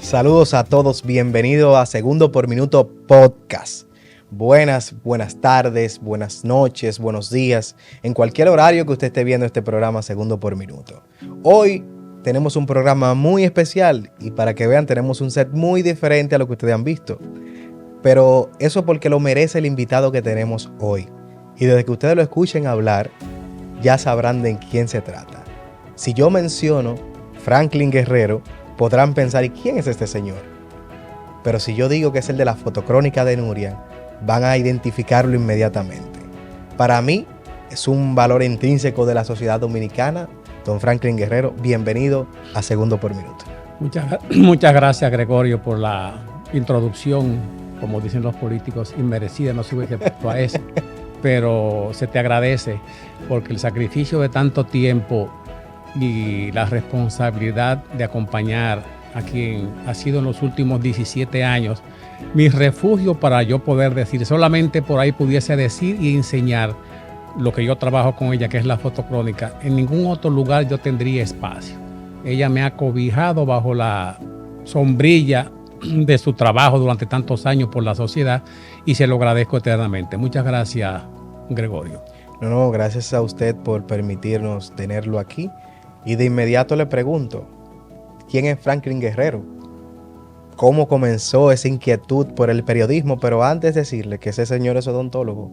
Saludos a todos, bienvenido a Segundo por Minuto Podcast. Buenas tardes, buenas noches, buenos días, en cualquier horario que usted esté viendo este programa Segundo por Minuto. Hoy tenemos un programa muy especial y para que vean tenemos un set muy diferente a lo que ustedes han visto. Pero eso porque lo merece el invitado que tenemos hoy. Y desde que ustedes lo escuchen hablar, ya sabrán de quién se trata. Si yo menciono Franklin Guerrero, podrán pensar, ¿y quién es este señor? Pero si yo digo que es el de la fotocrónica de Nuria, van a identificarlo inmediatamente. Para mí, es un valor intrínseco de la sociedad dominicana. Don Franklin Guerrero, bienvenido a Segundo por Minuto. Muchas gracias, Gregorio, por la introducción, como dicen los políticos, inmerecida, no sube que a eso, pero se te agradece porque el sacrificio de tanto tiempo y la responsabilidad de acompañar a quien ha sido en los últimos 17 años mi refugio para yo poder decir, solamente por ahí pudiese decir y enseñar lo que yo trabajo con ella, que es la fotocrónica. En ningún otro lugar yo tendría espacio. Ella me ha cobijado bajo la sombrilla de su trabajo durante tantos años por la sociedad y se lo agradezco eternamente. Muchas gracias, Gregorio. No, gracias a usted por permitirnos tenerlo aquí. Y de inmediato le pregunto, ¿quién es Franklin Guerrero? ¿Cómo comenzó esa inquietud por el periodismo? Pero antes de decirle que ese señor es odontólogo,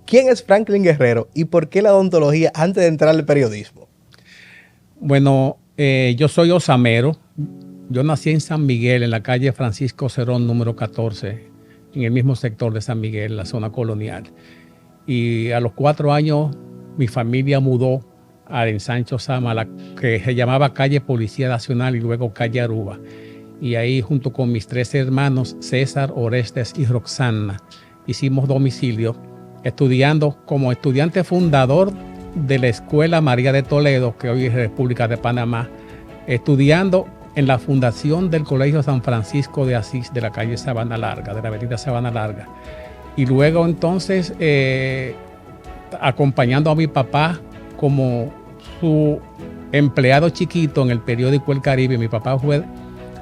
¿quién es Franklin Guerrero y por qué la odontología antes de entrar al periodismo? Bueno, yo soy osamero. Yo nací en San Miguel, en la calle Francisco Cerón, número 14, en el mismo sector de San Miguel, la zona colonial. Y a los 4 años mi familia mudó al ensanche Osama, que se llamaba calle Policía Nacional y luego calle Aruba. Y ahí junto con mis 3 hermanos, César, Orestes y Roxana, hicimos domicilio estudiando como estudiante fundador de la Escuela María de Toledo, que hoy es República de Panamá, estudiando en la fundación del Colegio San Francisco de Asís de la calle Sabana Larga, de la avenida Sabana Larga. Y luego entonces acompañando a mi papá como su empleado chiquito en el periódico El Caribe. Mi papá fue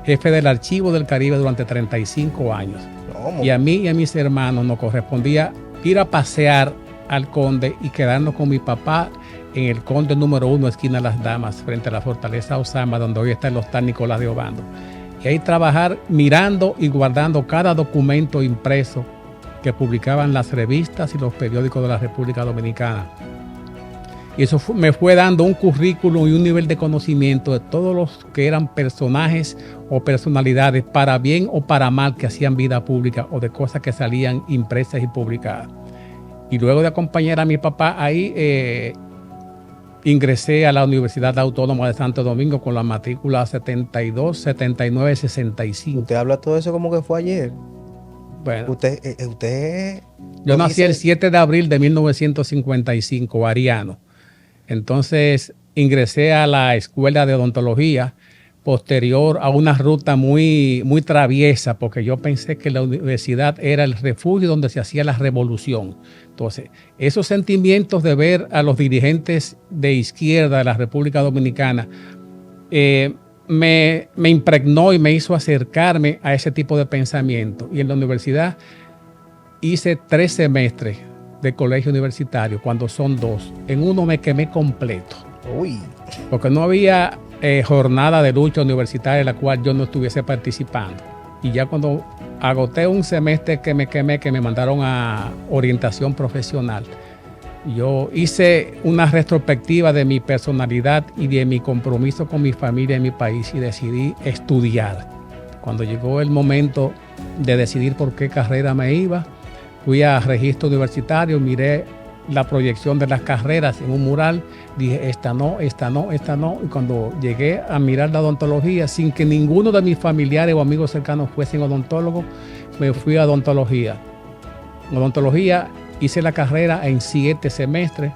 jefe del Archivo del Caribe durante 35 años. ¿Cómo? Y a mí y a mis hermanos nos correspondía ir a pasear al Conde y quedarnos con mi papá en el Conde número 1, esquina Las Damas, frente a la Fortaleza Osama, donde hoy está el Hostal Nicolás de Obando. Y ahí trabajar mirando y guardando cada documento impreso que publicaban las revistas y los periódicos de la República Dominicana. Y eso me fue dando un currículum y un nivel de conocimiento de todos los que eran personajes o personalidades, para bien o para mal, que hacían vida pública o de cosas que salían impresas y publicadas. Y luego de acompañar a mi papá ahí, ingresé a la Universidad Autónoma de Santo Domingo con la matrícula 72, 79, 65. Usted habla todo eso como que fue ayer. Bueno, yo nací el 7 de abril de 1955, ariano. Entonces ingresé a la escuela de odontología, posterior a una ruta muy traviesa, porque yo pensé que la universidad era el refugio donde se hacía la revolución. Entonces, esos sentimientos de ver a los dirigentes de izquierda de la República Dominicana me impregnó y me hizo acercarme a ese tipo de pensamiento. Y en la universidad hice 3 semestres de colegio universitario, cuando son 2. En uno me quemé completo. Uy. Porque no había jornada de lucha universitaria en la cual yo no estuviese participando. Y ya cuando agoté un semestre que me quemé, que me mandaron a orientación profesional, yo hice una retrospectiva de mi personalidad y de mi compromiso con mi familia y mi país y decidí estudiar. Cuando llegó el momento de decidir por qué carrera me iba, fui a registro universitario, miré la proyección de las carreras en un mural, dije esta no. Y cuando llegué a mirar la odontología, sin que ninguno de mis familiares o amigos cercanos fuesen odontólogos, me fui a odontología. Odontología hice la carrera en 7 semestres.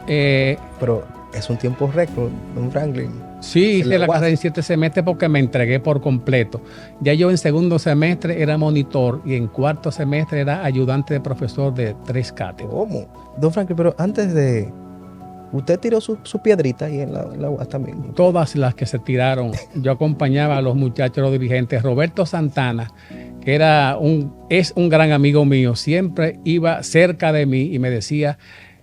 Pero es un tiempo récord, don Franklin. Sí, hice la carrera en 7 semestres porque me entregué por completo. Ya yo en segundo semestre era monitor y en cuarto semestre era ayudante de profesor de 3 cátedras. ¿Cómo? Don Franklin, pero antes de ¿Usted tiró su piedrita ahí en la UAS también? Todas las que se tiraron. Yo acompañaba a los muchachos, los dirigentes. Roberto Santana, que es un gran amigo mío, siempre iba cerca de mí y me decía,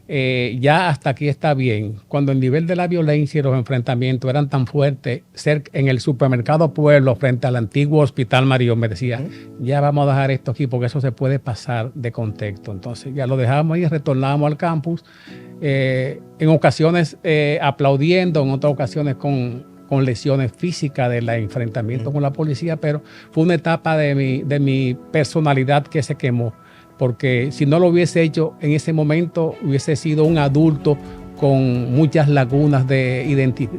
ya hasta aquí está bien. Cuando el nivel de la violencia y los enfrentamientos eran tan fuertes, en el supermercado Pueblo, frente al antiguo Hospital Mario, me decía, ya vamos a dejar esto aquí porque eso se puede pasar de contexto. Entonces ya lo dejamos ahí, retornamos al campus, en ocasiones aplaudiendo, en otras ocasiones con lesiones físicas del enfrentamiento con la policía, pero fue una etapa de mi personalidad que se quemó. Porque si no lo hubiese hecho en ese momento, hubiese sido un adulto con muchas lagunas de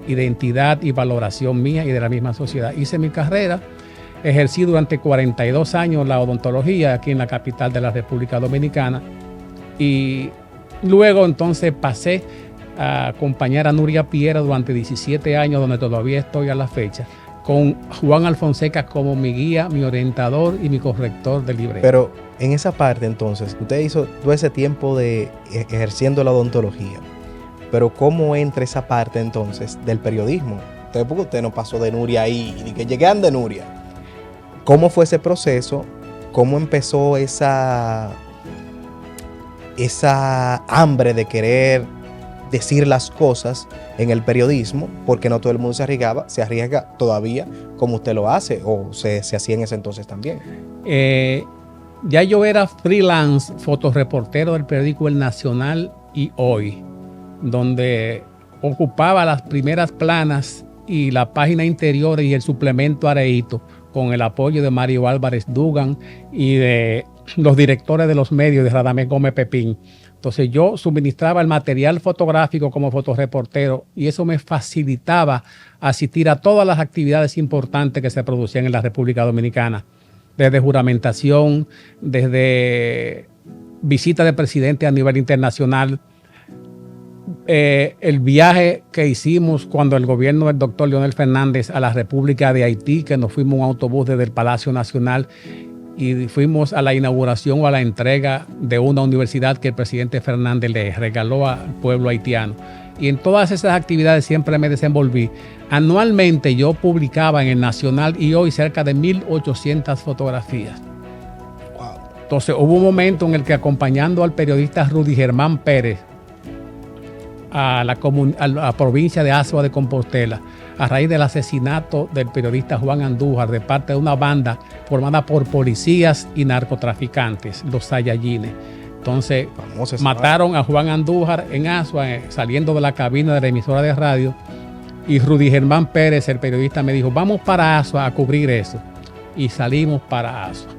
identidad y valoración mía y de la misma sociedad. Hice mi carrera, ejercí durante 42 años la odontología aquí en la capital de la República Dominicana y luego entonces pasé a acompañar a Nuria Piera durante 17 años, donde todavía estoy a la fecha, con Juan Alfonseca como mi guía, mi orientador y mi corrector de libreto. Pero en esa parte entonces, usted hizo todo ese tiempo de ejerciendo la odontología, pero ¿cómo entra esa parte entonces del periodismo? Porque usted no pasó de Nuria ahí y que llegan de Nuria. ¿Cómo fue ese proceso? ¿Cómo empezó esa hambre de querer decir las cosas en el periodismo? Porque no todo el mundo se arriesga todavía como usted lo hace, o se hacía en ese entonces también. Ya yo era freelance, fotoreportero del periódico El Nacional y Hoy, donde ocupaba las primeras planas y la página interior y el suplemento Areíto, con el apoyo de Mario Álvarez Dugan y de los directores de los medios, de Radamés Gómez Pepín. Entonces yo suministraba el material fotográfico como fotoreportero y eso me facilitaba asistir a todas las actividades importantes que se producían en la República Dominicana, desde juramentación, desde visita de presidente a nivel internacional, el viaje que hicimos cuando el gobierno del doctor Leonel Fernández a la República de Haití, que nos fuimos en un autobús desde el Palacio Nacional y fuimos a la inauguración o a la entrega de una universidad que el presidente Fernández le regaló al pueblo haitiano. Y en todas esas actividades siempre me desenvolví. Anualmente yo publicaba en El Nacional y Hoy cerca de 1,800 fotografías. Wow. Entonces hubo un momento en el que, acompañando al periodista Rudy Germán Pérez a la provincia de Azua de Compostela, a raíz del asesinato del periodista Juan Andújar de parte de una banda formada por policías y narcotraficantes, los Saiyajines. Entonces mataron a Juan Andújar en Azua, saliendo de la cabina de la emisora de radio, y Rudy Germán Pérez, el periodista, me dijo, vamos para Azua a cubrir eso. Y salimos para Azua.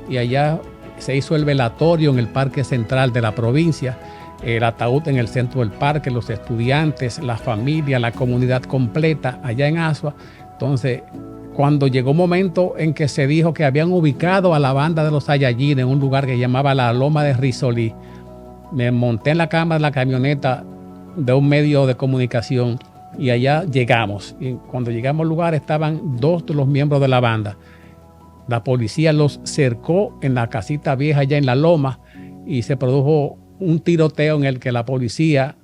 Y allá se hizo el velatorio en el Parque Central de la provincia, el ataúd en el centro del parque, los estudiantes, la familia, la comunidad completa allá en Azua. Entonces, cuando llegó un momento en que se dijo que habían ubicado a la banda de los Saiyajines en un lugar que llamaba la Loma de Risolí, me monté en la cámara de la camioneta de un medio de comunicación y allá llegamos. Y cuando llegamos al lugar estaban 2 de los miembros de la banda. La policía los cercó en la casita vieja allá en la loma y se produjo un tiroteo en el que la policía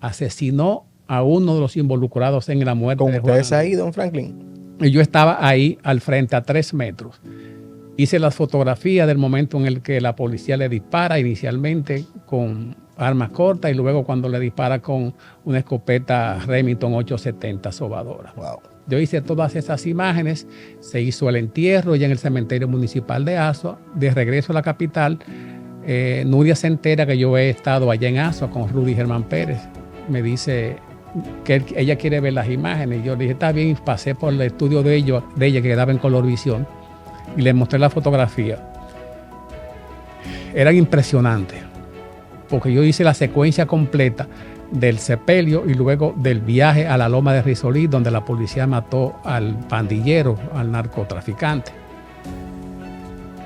asesinó a uno de los involucrados en la muerte de Juan. ¿Con ustedes ahí, don Franklin? Y yo estaba ahí al frente a 3 metros. Hice las fotografías del momento en el que la policía le dispara, inicialmente con armas cortas y luego cuando le dispara con una escopeta Remington 870 sobadora. Wow. Yo hice todas esas imágenes, se hizo el entierro ya en el cementerio municipal de Azua. De regreso a la capital, Nuria se entera que yo he estado allá en Azua con Rudy Germán Pérez. Me dice que ella quiere ver las imágenes. Yo le dije, está bien, pasé por el estudio de ella que quedaba en Colorvisión y le mostré la fotografía. Eran impresionantes, porque yo hice la secuencia completa del sepelio y luego del viaje a la Loma de Risolí, donde la policía mató al pandillero, al narcotraficante.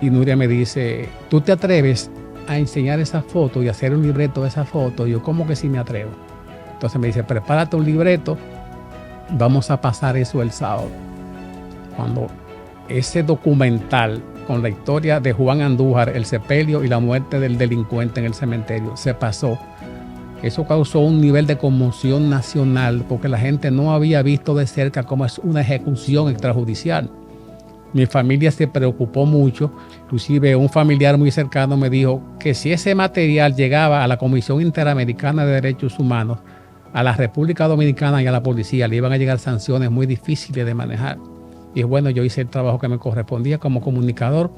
Y Nuria me dice, ¿tú te atreves a enseñar esa foto y hacer un libreto de esa foto? Y yo, ¿cómo que sí me atrevo? Entonces me dice, prepárate un libreto, vamos a pasar eso el sábado. Cuando ese documental con la historia de Juan Andújar, el sepelio y la muerte del delincuente en el cementerio se pasó, Eso causó un nivel de conmoción nacional porque la gente no había visto de cerca cómo es una ejecución extrajudicial. Mi familia se preocupó mucho, inclusive un familiar muy cercano me dijo que si ese material llegaba a la Comisión Interamericana de Derechos Humanos, a la República Dominicana y a la policía le iban a llegar sanciones muy difíciles de manejar. Y bueno, yo hice el trabajo que me correspondía como comunicador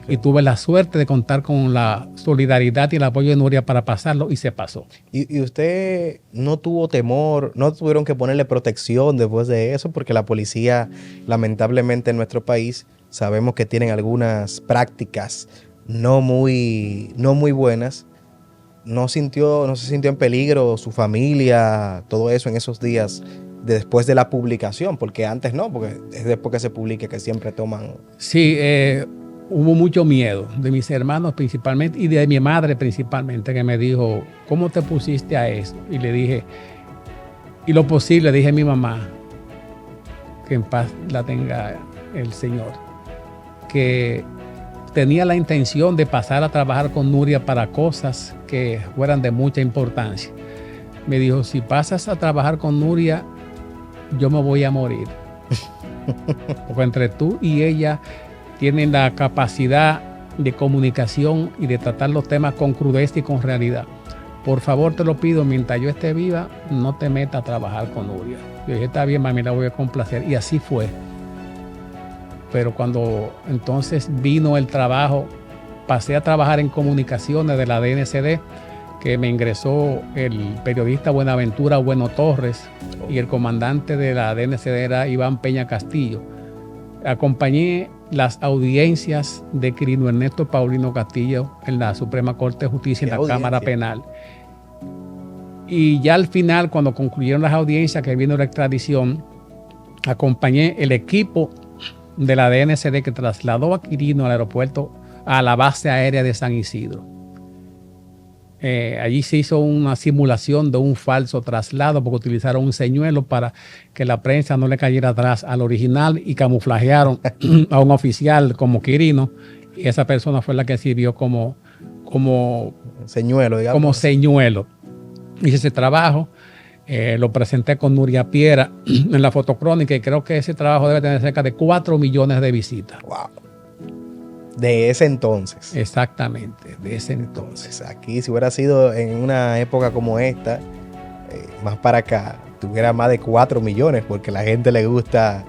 y tuve la suerte de contar con la solidaridad y el apoyo de Nuria para pasarlo y se pasó. ¿Y usted no tuvo temor, no tuvieron que ponerle protección después de eso? Porque la policía, lamentablemente en nuestro país, sabemos que tienen algunas prácticas no muy buenas. ¿No se sintió en peligro su familia, todo eso en esos días después de la publicación? Porque antes no, porque es después que se publique que siempre toman... Sí, hubo mucho miedo de mis hermanos principalmente y de mi madre principalmente, que me dijo, ¿cómo te pusiste a eso? Y le dije, y lo posible, dije a mi mamá, que en paz la tenga el Señor, que tenía la intención de pasar a trabajar con Nuria para cosas que fueran de mucha importancia. Me dijo, si pasas a trabajar con Nuria, yo me voy a morir. Porque entre tú y ella tienen la capacidad de comunicación y de tratar los temas con crudeza y con realidad. Por favor, te lo pido, mientras yo esté viva, no te metas a trabajar con Nuria. Yo dije, está bien, mami, la voy a complacer. Y así fue. Pero cuando entonces vino el trabajo, pasé a trabajar en comunicaciones de la DNCD, que me ingresó el periodista Buenaventura Bueno Torres y el comandante de la DNCD era Iván Peña Castillo. Acompañé las audiencias de Quirino Ernesto Paulino Castillo en la Suprema Corte de Justicia, en la Cámara Penal. Y ya al final, cuando concluyeron las audiencias, que vino la extradición, acompañé el equipo de la DNCD que trasladó a Quirino al aeropuerto, a la base aérea de San Isidro. Allí se hizo una simulación de un falso traslado porque utilizaron un señuelo para que la prensa no le cayera atrás al original y camuflajearon a un oficial como Quirino, y esa persona fue la que sirvió como señuelo, digamos. Como señuelo. Hice ese trabajo, lo presenté con Nuria Piera en la fotocrónica y creo que ese trabajo debe tener cerca de 4 millones de visitas. ¡Wow! De ese entonces. Exactamente, de ese entonces. Aquí, si hubiera sido en una época como esta, más para acá, tuviera más de 4 millones, porque a la gente le gusta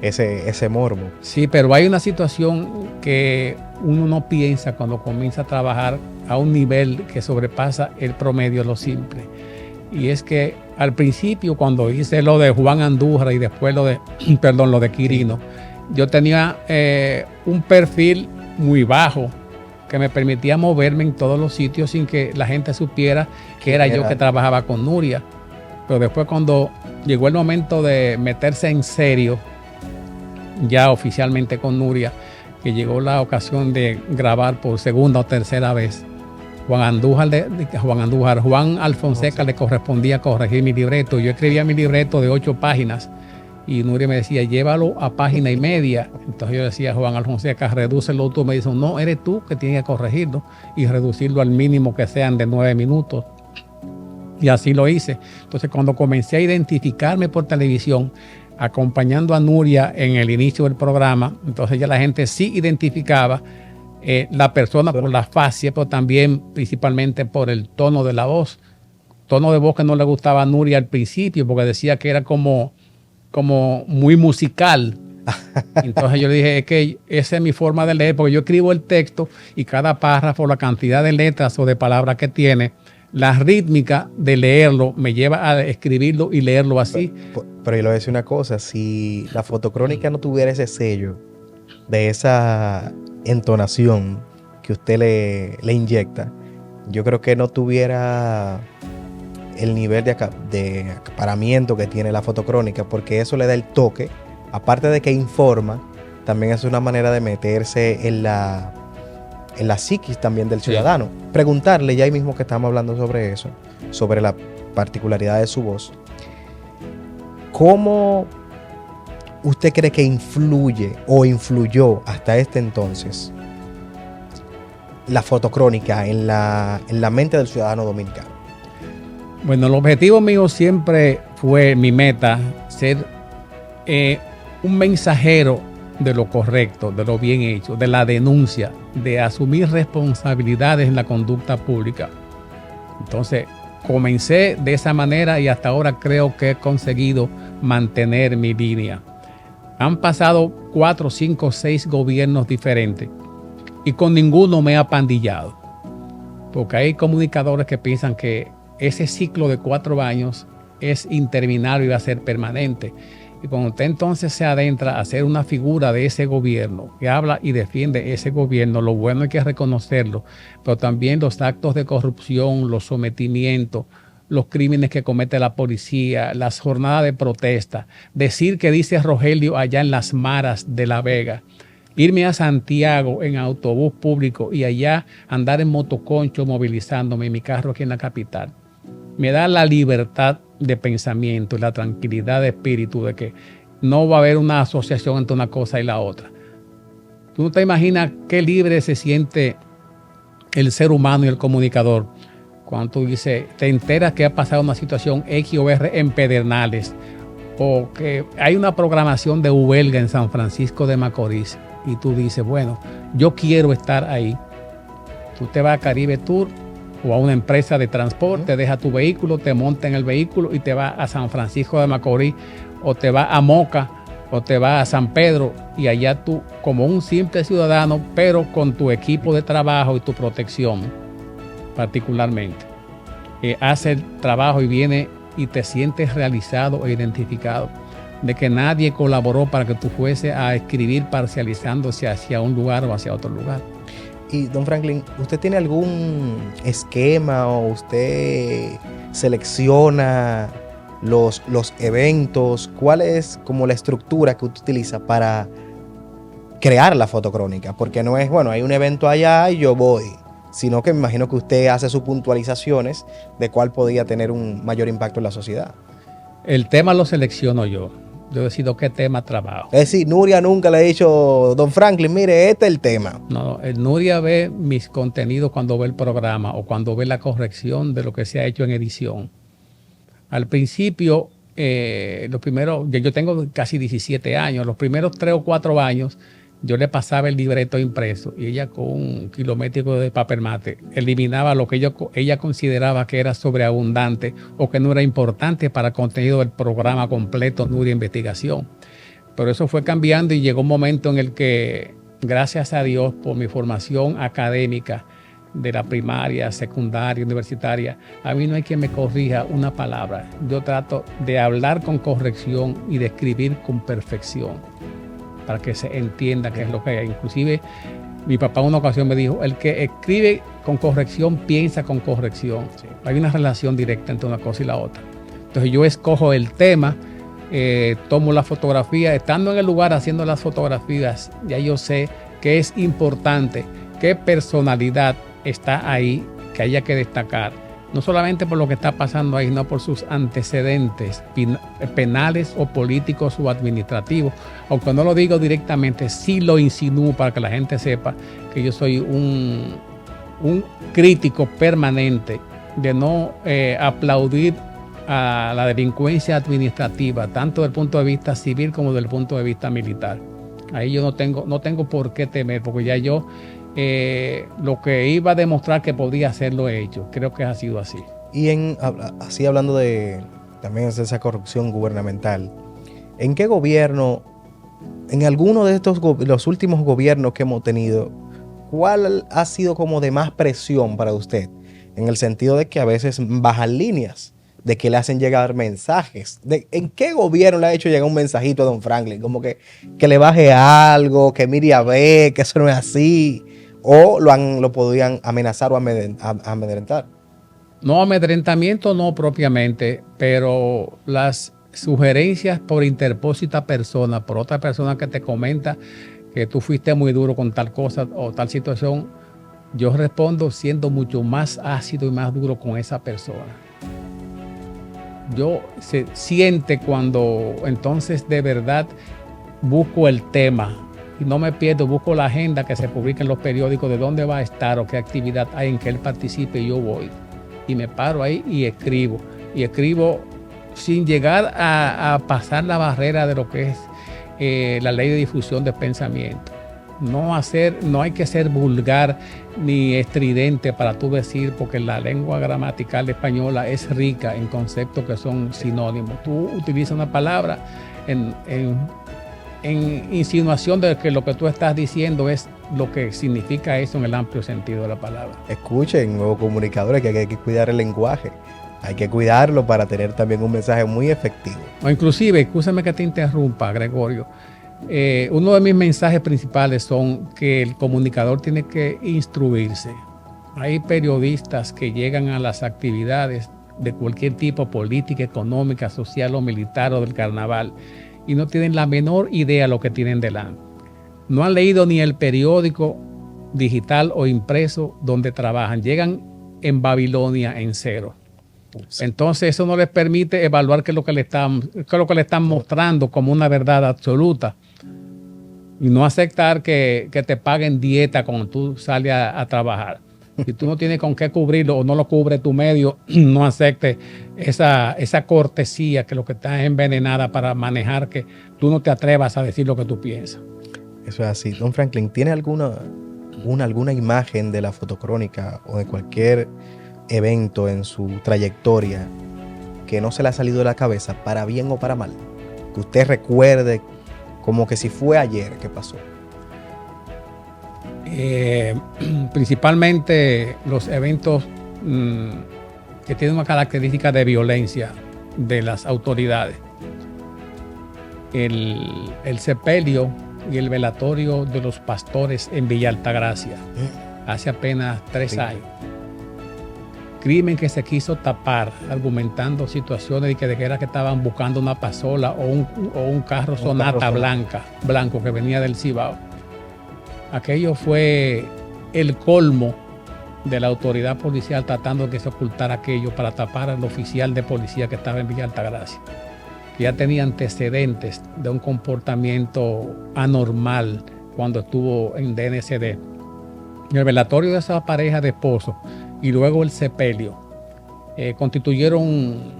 ese morbo. Sí, pero hay una situación que uno no piensa cuando comienza a trabajar a un nivel que sobrepasa el promedio, lo simple. Y es que al principio, cuando hice lo de Juan Andújar y después lo de Quirino, yo tenía un perfil muy bajo que me permitía moverme en todos los sitios sin que la gente supiera que era yo que trabajaba con Nuria. Pero después, cuando llegó el momento de meterse en serio, ya oficialmente con Nuria, que llegó la ocasión de grabar por segunda o tercera vez, Juan Alfonseca le correspondía corregir mi libreto. Yo escribía mi libreto de 8 páginas y Nuria me decía, llévalo a 1.5 páginas. Entonces yo decía, Juan Alfonseca, redúcelo tú. Me dice, no, eres tú que tienes que corregirlo y reducirlo al mínimo que sean de 9 minutos. Y así lo hice. Entonces, cuando comencé a identificarme por televisión, acompañando a Nuria en el inicio del programa, entonces ya la gente sí identificaba la persona por la fascia, pero también principalmente por el tono de la voz. Tono de voz que no le gustaba a Nuria al principio, porque decía que era como muy musical. Entonces yo le dije, es que esa es mi forma de leer, porque yo escribo el texto y cada párrafo, la cantidad de letras o de palabras que tiene, la rítmica de leerlo me lleva a escribirlo y leerlo así. Pero yo le voy a decir una cosa, si la fotocrónica no tuviera ese sello de esa entonación que usted le inyecta, yo creo que no tuviera el nivel de acaparamiento que tiene la fotocrónica, porque eso le da el toque, aparte de que informa, también es una manera de meterse en la psiquis también del ciudadano. Sí. Preguntarle, ya ahí mismo que estamos hablando sobre eso, sobre la particularidad de su voz, ¿cómo usted cree que influye o influyó hasta este entonces la fotocrónica en la mente del ciudadano dominicano? Bueno, el objetivo mío siempre fue mi meta, ser un mensajero de lo correcto, de lo bien hecho, de la denuncia, de asumir responsabilidades en la conducta pública. Entonces, comencé de esa manera y hasta ahora creo que he conseguido mantener mi línea. Han pasado 4, 5, 6 gobiernos diferentes y con ninguno me he apandillado. Porque hay comunicadores que piensan que ese ciclo de 4 años es interminable y va a ser permanente. Y cuando usted entonces se adentra a ser una figura de ese gobierno, que habla y defiende ese gobierno, lo bueno hay que reconocerlo, pero también los actos de corrupción, los sometimientos, los crímenes que comete la policía, las jornadas de protesta, decir que dice Rogelio allá en las maras de La Vega, irme a Santiago en autobús público y allá andar en motoconcho movilizándome en mi carro aquí en la capital. Me da la libertad de pensamiento y la tranquilidad de espíritu de que no va a haber una asociación entre una cosa y la otra. Tú no te imaginas qué libre se siente el ser humano y el comunicador cuando tú dices, te enteras que ha pasado una situación X o R en Pedernales o que hay una programación de huelga en San Francisco de Macorís y tú dices, bueno, yo quiero estar ahí. Tú te vas a Caribe Tour o a una empresa de transporte, deja tu vehículo, te monta en el vehículo y te vas a San Francisco de Macorís o te vas a Moca o te vas a San Pedro y allá tú como un simple ciudadano pero con tu equipo de trabajo y tu protección particularmente hace el trabajo y viene y te sientes realizado e identificado de que nadie colaboró para que tú fuese a escribir parcializándose hacia un lugar o hacia otro lugar. Y don Franklin, ¿usted tiene algún esquema o usted selecciona los eventos? ¿Cuál es como la estructura que usted utiliza para crear la fotocrónica? Porque no es, bueno, hay un evento allá y yo voy, sino que me imagino que usted hace sus puntualizaciones de cuál podría tener un mayor impacto en la sociedad. El tema lo selecciono yo. Yo decido qué tema trabajo. Es decir, Nuria nunca le ha dicho, don Franklin, mire, este es el tema. No, Nuria ve mis contenidos cuando ve el programa o cuando ve la corrección de lo que se ha hecho en edición. Al principio, yo tengo casi 17 años, los primeros 3 o 4 años, yo le pasaba el libreto impreso y ella con un kilométrico de papel mate eliminaba lo que ella consideraba que era sobreabundante o que no era importante para el contenido del programa completo Nuria Investigación. Pero eso fue cambiando y llegó un momento en el que, gracias a Dios por mi formación académica de la primaria, secundaria, universitaria, a mí no hay quien me corrija una palabra. Yo trato de hablar con corrección y de escribir con perfección, para que se entienda qué es lo que hay. Inclusive mi papá en una ocasión me dijo, el que escribe con corrección piensa con corrección. Sí. Hay una relación directa entre una cosa y la otra. Entonces yo escojo el tema, tomo la fotografía, estando en el lugar haciendo las fotografías, ya yo sé qué es importante, qué personalidad está ahí que haya que destacar. No solamente por lo que está pasando ahí, sino por sus antecedentes penales o políticos o administrativos. Aunque no lo digo directamente, sí lo insinúo para que la gente sepa que yo soy un crítico permanente de no aplaudir a la delincuencia administrativa, tanto desde el punto de vista civil como desde el punto de vista militar. Ahí yo no tengo por qué temer, porque ya yo lo que iba a demostrar que podía hacer lo he hecho. Creo que ha sido así. Y así hablando de también de esa corrupción gubernamental, ¿en qué gobierno, en alguno de los últimos gobiernos que hemos tenido, cuál ha sido como de más presión para usted? En el sentido de que a veces bajan líneas, de que le hacen llegar mensajes. ¿En qué gobierno le ha hecho llegar un mensajito a don Franklin? Como que le baje algo, que mire a ver, que eso no es así. ¿O lo podían amenazar o amedrentar? No, amedrentamiento no propiamente, pero las sugerencias por interpósita persona, por otra persona que te comenta que tú fuiste muy duro con tal cosa o tal situación, yo respondo siendo mucho más ácido y más duro con esa persona. Yo se siente cuando entonces de verdad busco el tema y no me pierdo, busco la agenda que se publica en los periódicos de dónde va a estar o qué actividad hay en que él participe y yo voy. y me paro ahí y escribo. Y escribo sin llegar a pasar la barrera de lo que es la ley de difusión de pensamiento. No hay que ser vulgar ni estridente para tú decir, porque la lengua gramatical española es rica en conceptos que son sinónimos. Tú utilizas una palabra en insinuación de que lo que tú estás diciendo es lo que significa eso en el amplio sentido de la palabra. Escuchen, nuevos comunicadores, que hay que cuidar el lenguaje. Hay que cuidarlo para tener también un mensaje muy efectivo. O inclusive, escúchame que te interrumpa, Gregorio. Uno de mis mensajes principales son que el comunicador tiene que instruirse. Hay periodistas que llegan a las actividades de cualquier tipo, política, económica, social o militar o del carnaval, y no tienen la menor idea de lo que tienen delante. No han leído ni el periódico digital o impreso donde trabajan. Llegan en Babilonia en cero. Entonces eso no les permite evaluar qué es lo que le están mostrando como una verdad absoluta. Y no aceptar que te paguen dieta cuando tú sales a trabajar. Si tú no tienes con qué cubrirlo o no lo cubre tu medio, no aceptes esa cortesía que lo que está envenenada para manejar, que tú no te atrevas a decir lo que tú piensas. Eso es así. Don Franklin, ¿tiene alguna imagen de la fotocrónica o de cualquier evento en su trayectoria que no se le ha salido de la cabeza, para bien o para mal? Que usted recuerde como que si fue ayer que pasó. Principalmente los eventos que tienen una característica de violencia de las autoridades. El sepelio y el velatorio de los pastores en Villa Altagracia, hace apenas 3 años. Crimen que se quiso tapar argumentando situaciones de que era que estaban buscando una pasola o un carro Sonata blanco que venía del Cibao. Aquello fue el colmo de la autoridad policial tratando de que se ocultara aquello para tapar al oficial de policía que estaba en Villa Altagracia, que ya tenía antecedentes de un comportamiento anormal cuando estuvo en DNCD. El velatorio de esa pareja de esposos y luego el sepelio constituyeron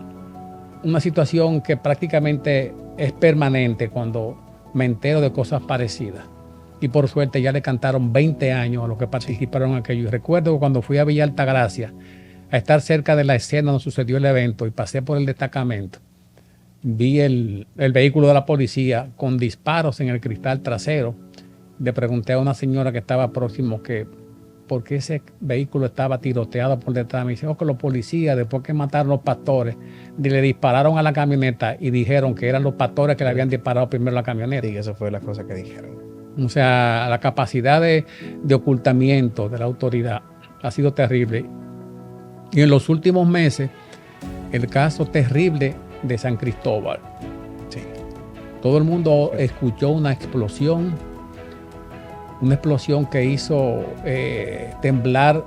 una situación que prácticamente es permanente cuando me entero de cosas parecidas. Y por suerte ya le cantaron 20 años a los que participaron en aquello. Y recuerdo que cuando fui a Villa Altagracia a estar cerca de la escena donde sucedió el evento y pasé por el destacamento, vi el vehículo de la policía con disparos en el cristal trasero. Le pregunté a una señora que estaba próximo que por qué ese vehículo estaba tiroteado por detrás. Me dice, que los policías, después que mataron a los pastores, le dispararon a la camioneta y dijeron que eran los pastores que le habían disparado primero a la camioneta. Sí, eso fue la cosa que dijeron. O sea, la capacidad de ocultamiento de la autoridad ha sido terrible. Y en los últimos meses, el caso terrible de San Cristóbal. Sí. Todo el mundo escuchó una explosión que hizo temblar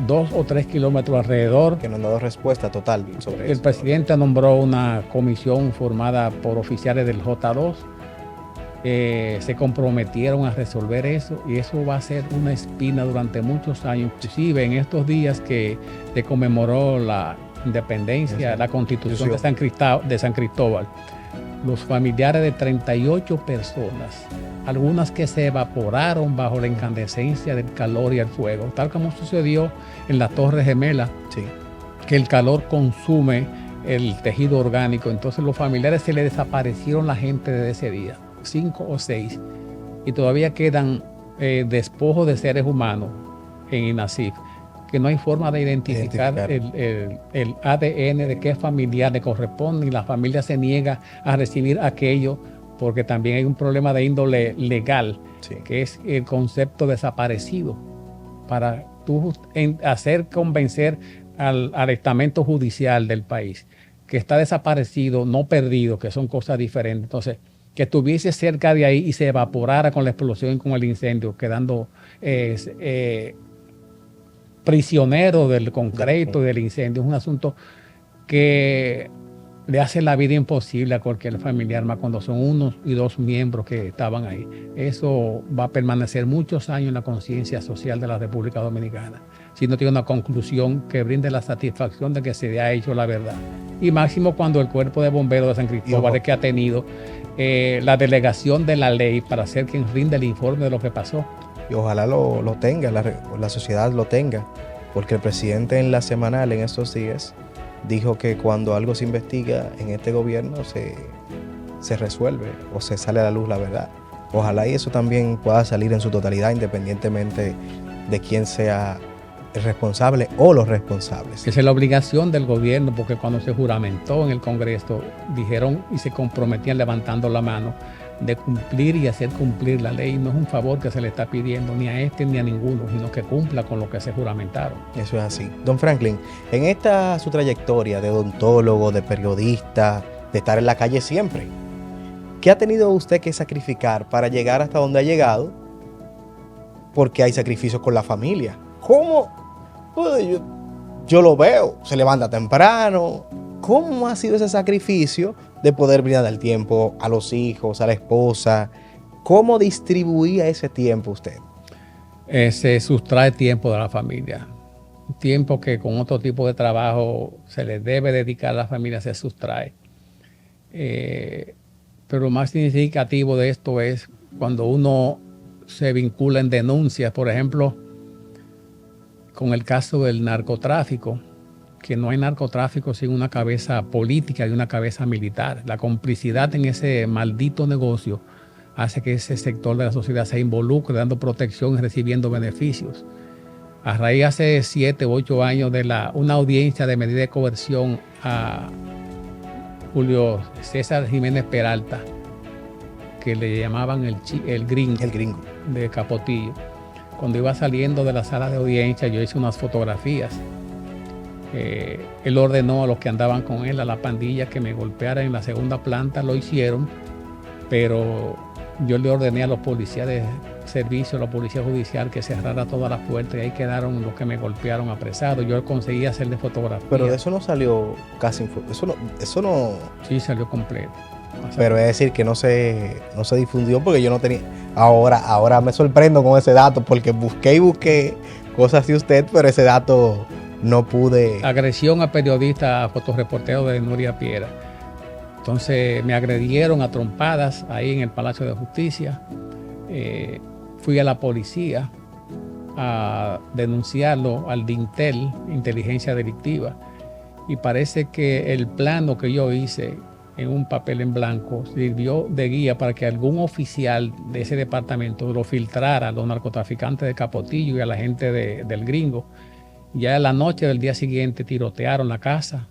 2 o 3 kilómetros alrededor. Que no han dado respuesta total sobre eso. El presidente nombró una comisión formada por oficiales del J2. Se comprometieron a resolver eso y eso va a ser una espina durante muchos años. Inclusive en estos días que se conmemoró la independencia, la constitución de San Cristóbal, los familiares de 38 personas, algunas que se evaporaron bajo la incandescencia del calor y el fuego, tal como sucedió en la Torre Gemela, sí, que el calor consume el tejido orgánico. Entonces los familiares se le desaparecieron la gente desde ese día, 5 o 6, y todavía quedan despojos de seres humanos en INASIF, que no hay forma de identificar el ADN de qué familiar le corresponde, y la familia se niega a recibir aquello porque también hay un problema de índole legal, sí, que es el concepto desaparecido, para tú hacer convencer al estamento judicial del país que está desaparecido, no perdido, que son cosas diferentes. Entonces, que estuviese cerca de ahí y se evaporara con la explosión y con el incendio, quedando prisionero del concreto y del incendio, es un asunto que le hace la vida imposible a cualquier familiar, más cuando son 1 y 2 miembros que estaban ahí. Eso va a permanecer muchos años en la conciencia social de la República Dominicana. si no tiene una conclusión que brinde la satisfacción de que se ha hecho la verdad. Y máximo cuando el Cuerpo de Bomberos de San Cristóbal es que ha tenido la delegación de la ley para ser quien rinde el informe de lo que pasó. Y ojalá lo tenga, la sociedad lo tenga, porque el presidente en la semanal en estos días dijo que cuando algo se investiga en este gobierno se resuelve o se sale a la luz la verdad. Ojalá y eso también pueda salir en su totalidad, independientemente de quién sea el responsable o los responsables. Esa es la obligación del gobierno, porque cuando se juramentó en el Congreso, dijeron y se comprometían levantando la mano de cumplir y hacer cumplir la ley. No es un favor que se le está pidiendo ni a este ni a ninguno, sino que cumpla con lo que se juramentaron. Eso es así. Don Franklin, en esta su trayectoria de odontólogo, de periodista, de estar en la calle siempre, ¿qué ha tenido usted que sacrificar para llegar hasta donde ha llegado? Porque hay sacrificios con la familia. ¿Cómo? Pues yo lo veo, se levanta temprano. ¿Cómo ha sido ese sacrificio de poder brindar el tiempo a los hijos, a la esposa? ¿Cómo distribuía ese tiempo usted? Se sustrae tiempo de la familia. Tiempo que con otro tipo de trabajo se le debe dedicar a la familia, se sustrae. Pero lo más significativo de esto es cuando uno se vincula en denuncias, por ejemplo, con el caso del narcotráfico, que no hay narcotráfico sin una cabeza política y una cabeza militar. La complicidad en ese maldito negocio hace que ese sector de la sociedad se involucre dando protección y recibiendo beneficios. A raíz hace 7 u 8 años de una audiencia de medida de coerción a Julio César Jiménez Peralta, que le llamaban el gringo de Capotillo. Cuando iba saliendo de la sala de audiencia, yo hice unas fotografías. Él ordenó a los que andaban con él, a la pandilla, que me golpearan en la segunda planta. Lo hicieron, pero yo le ordené a los policías de servicio, a la policía judicial, que cerrara todas las puertas, y ahí quedaron los que me golpearon apresados. Yo conseguí hacerle fotografías. Pero de eso no salió casi, eso no... Sí, salió completo. Pero es decir que no se difundió porque yo no tenía... Ahora me sorprendo con ese dato porque busqué cosas de usted, pero ese dato no pude... Agresión a periodista, a fotoreportero de Nuria Piera. Entonces me agredieron a trompadas ahí en el Palacio de Justicia. Fui a la policía a denunciarlo al DINTEL, Inteligencia Delictiva, y parece que el plano que yo hice en un papel en blanco sirvió de guía para que algún oficial de ese departamento lo filtrara a los narcotraficantes de Capotillo y a la gente del gringo. Ya en la noche del día siguiente tirotearon la casa.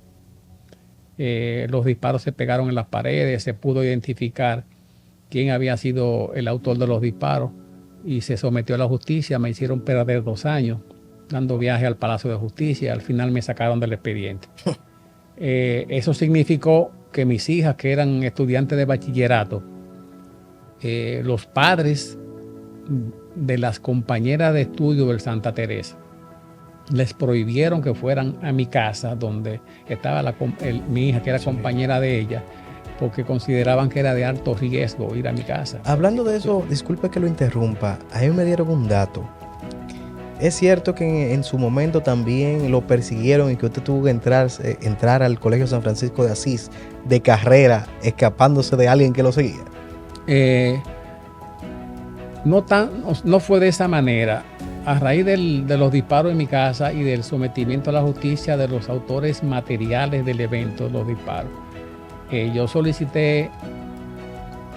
Los disparos se pegaron en las paredes, se pudo identificar quién había sido el autor de los disparos y se sometió a la justicia. Me hicieron perder 2 años dando viaje al Palacio de Justicia. Al final me sacaron del expediente. Eso significó que mis hijas, que eran estudiantes de bachillerato, los padres de las compañeras de estudio del Santa Teresa les prohibieron que fueran a mi casa donde estaba mi hija, que era compañera de ella, porque consideraban que era de alto riesgo ir a mi casa. Hablando de eso, disculpe que lo interrumpa, a mí me dieron un dato. Es cierto que en su momento también lo persiguieron y que usted tuvo que entrar al Colegio San Francisco de Asís de carrera, escapándose de alguien que lo seguía. No fue de esa manera. A raíz de los disparos en mi casa y del sometimiento a la justicia de los autores materiales del evento, los disparos, yo solicité,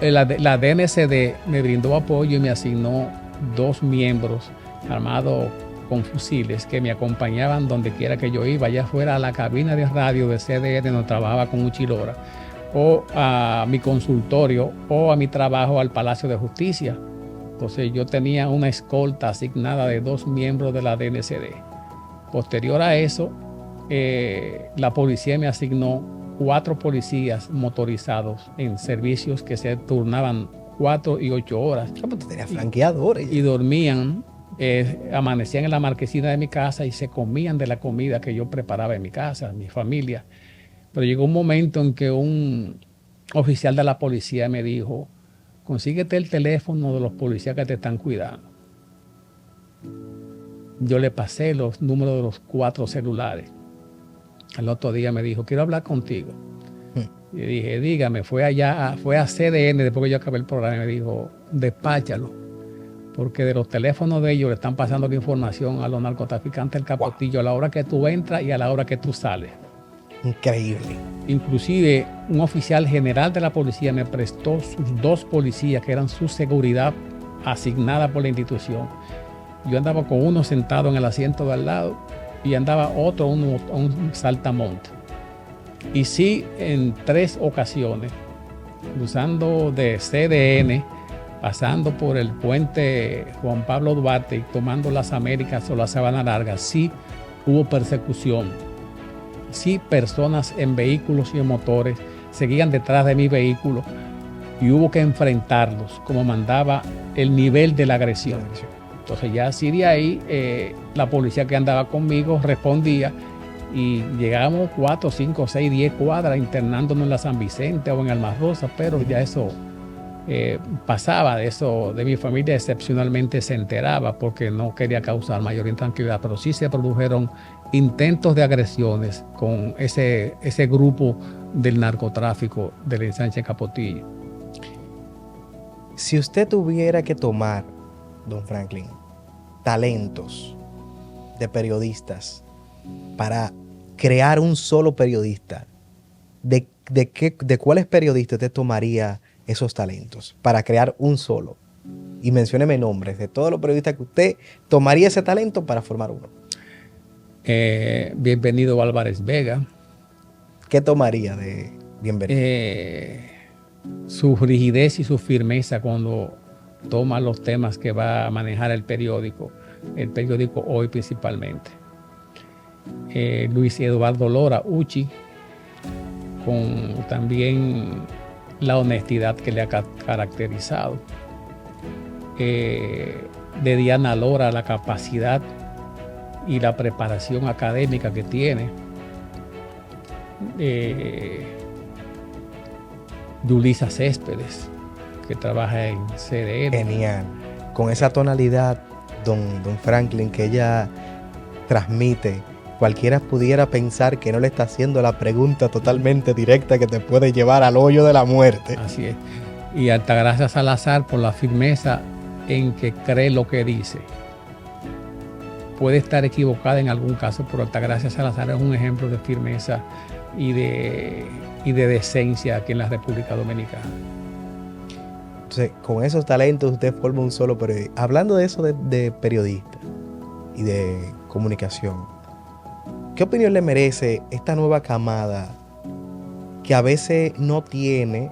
la DNCD me brindó apoyo y me asignó 2 miembros armados con fusiles que me acompañaban donde quiera que yo iba, ya fuera a la cabina de radio de CDN donde trabajaba con Uchilora, o a mi consultorio, o a mi trabajo al Palacio de Justicia. Entonces yo tenía una escolta asignada de 2 miembros de la DNCD. Posterior a eso, la policía me asignó 4 policías motorizados en servicios que se turnaban 4 y 8 horas. ¿Cómo te tenías flanqueadores? Y dormían, amanecían en la marquesina de mi casa y se comían de la comida que yo preparaba en mi casa, mi familia. Pero llegó un momento en que un oficial de la policía me dijo: consíguete el teléfono de los policías que te están cuidando. yo le pasé los números de los 4 celulares. Al otro día me dijo, quiero hablar contigo. Y dije, dígame, fue a CDN, después que yo acabé el programa, y me dijo, despáchalo, porque de los teléfonos de ellos le están pasando la información a los narcotraficantes del Capotillo a la hora que tú entras y a la hora que tú sales. Increíble. Inclusive un oficial general de la policía me prestó sus 2 policías que eran su seguridad asignada por la institución. Yo andaba con uno sentado en el asiento de al lado y andaba otro un saltamonte. Y sí, en 3 ocasiones, cruzando de CDN, pasando por el puente Juan Pablo Duarte y tomando las Américas o la Sabana Larga, sí hubo persecución. Sí, personas en vehículos y en motores seguían detrás de mi vehículo y hubo que enfrentarlos como mandaba el nivel de la agresión. Entonces ya así de ahí la policía que andaba conmigo respondía y llegamos 4, 5, 6, 10 cuadras internándonos en la San Vicente o en Alma Rosa, pero ya eso pasaba de eso, de mi familia excepcionalmente se enteraba porque no quería causar mayor intranquilidad, pero sí se produjeron intentos de agresiones con ese grupo del narcotráfico del ensanche Capotillo. Si usted tuviera que tomar, don Franklin, talentos de periodistas para crear un solo periodista, ¿de cuáles periodistas usted tomaría esos talentos para crear un solo? Y mencióneme nombres de todos los periodistas que usted tomaría ese talento para formar uno. Bienvenido Álvarez Vega. ¿Qué tomaría de Bienvenido? Su rigidez y su firmeza cuando toma los temas que va a manejar el periódico Hoy principalmente. Luis Eduardo Lora, Uchi, con también la honestidad que le ha caracterizado. De Diana Lora, la capacidad y la preparación académica que tiene. Yulisa Céspedes, que trabaja en CDN. Genial. Con esa tonalidad, don Franklin, que ella transmite, cualquiera pudiera pensar que no le está haciendo la pregunta totalmente directa que te puede llevar al hoyo de la muerte. Así es. Y Altagracia Salazar por la firmeza en que cree lo que dice. Puede estar equivocada en algún caso, pero Altagracia Salazar es un ejemplo de firmeza y de decencia aquí en la República Dominicana. Entonces, con esos talentos usted forma un solo periodista. Hablando de eso de periodista y de comunicación, ¿qué opinión le merece esta nueva camada que a veces no tiene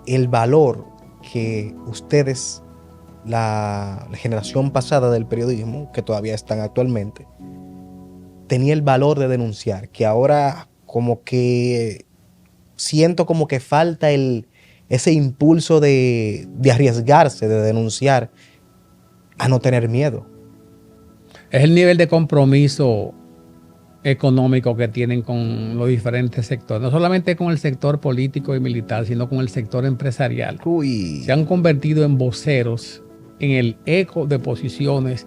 el valor que ustedes, la generación pasada del periodismo, que todavía están actualmente, tenía el valor de denunciar, que ahora como que siento como que falta ese impulso de arriesgarse, de denunciar, a no tener miedo? Es el nivel de compromiso económico que tienen con los diferentes sectores, no solamente con el sector político y militar, sino con el sector empresarial. Se han convertido en voceros en el eco de posiciones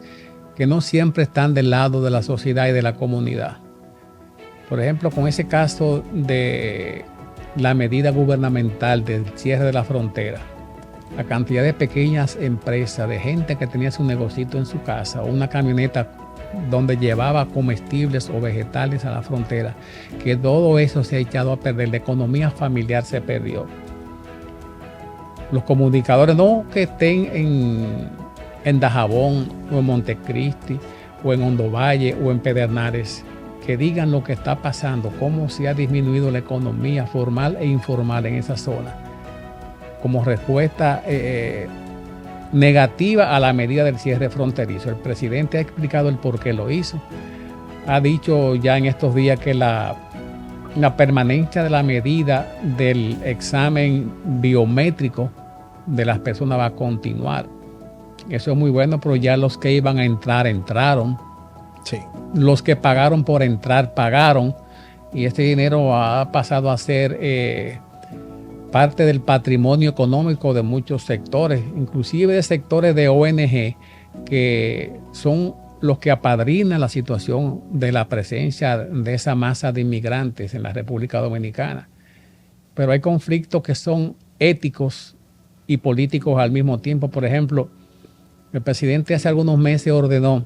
que no siempre están del lado de la sociedad y de la comunidad. Por ejemplo, con ese caso de la medida gubernamental del cierre de la frontera, la cantidad de pequeñas empresas, de gente que tenía su negocito en su casa o una camioneta donde llevaba comestibles o vegetales a la frontera, que todo eso se ha echado a perder, la economía familiar se perdió. Los comunicadores no que estén en Dajabón o en Montecristi o en Hondo Valle o en Pedernales, que digan lo que está pasando, cómo se ha disminuido la economía formal e informal en esa zona, como respuesta negativa a la medida del cierre fronterizo. El presidente ha explicado el por qué lo hizo. Ha dicho ya en estos días que la permanencia de la medida del examen biométrico de las personas va a continuar. Eso es muy bueno, pero ya los que iban a entrar, entraron. Sí. Los que pagaron por entrar, pagaron. Y este dinero ha pasado a ser parte del patrimonio económico de muchos sectores, inclusive de sectores de ONG que son los que apadrinan la situación de la presencia de esa masa de inmigrantes en la República Dominicana. Pero hay conflictos que son éticos y políticos al mismo tiempo. Por ejemplo, el presidente hace algunos meses ordenó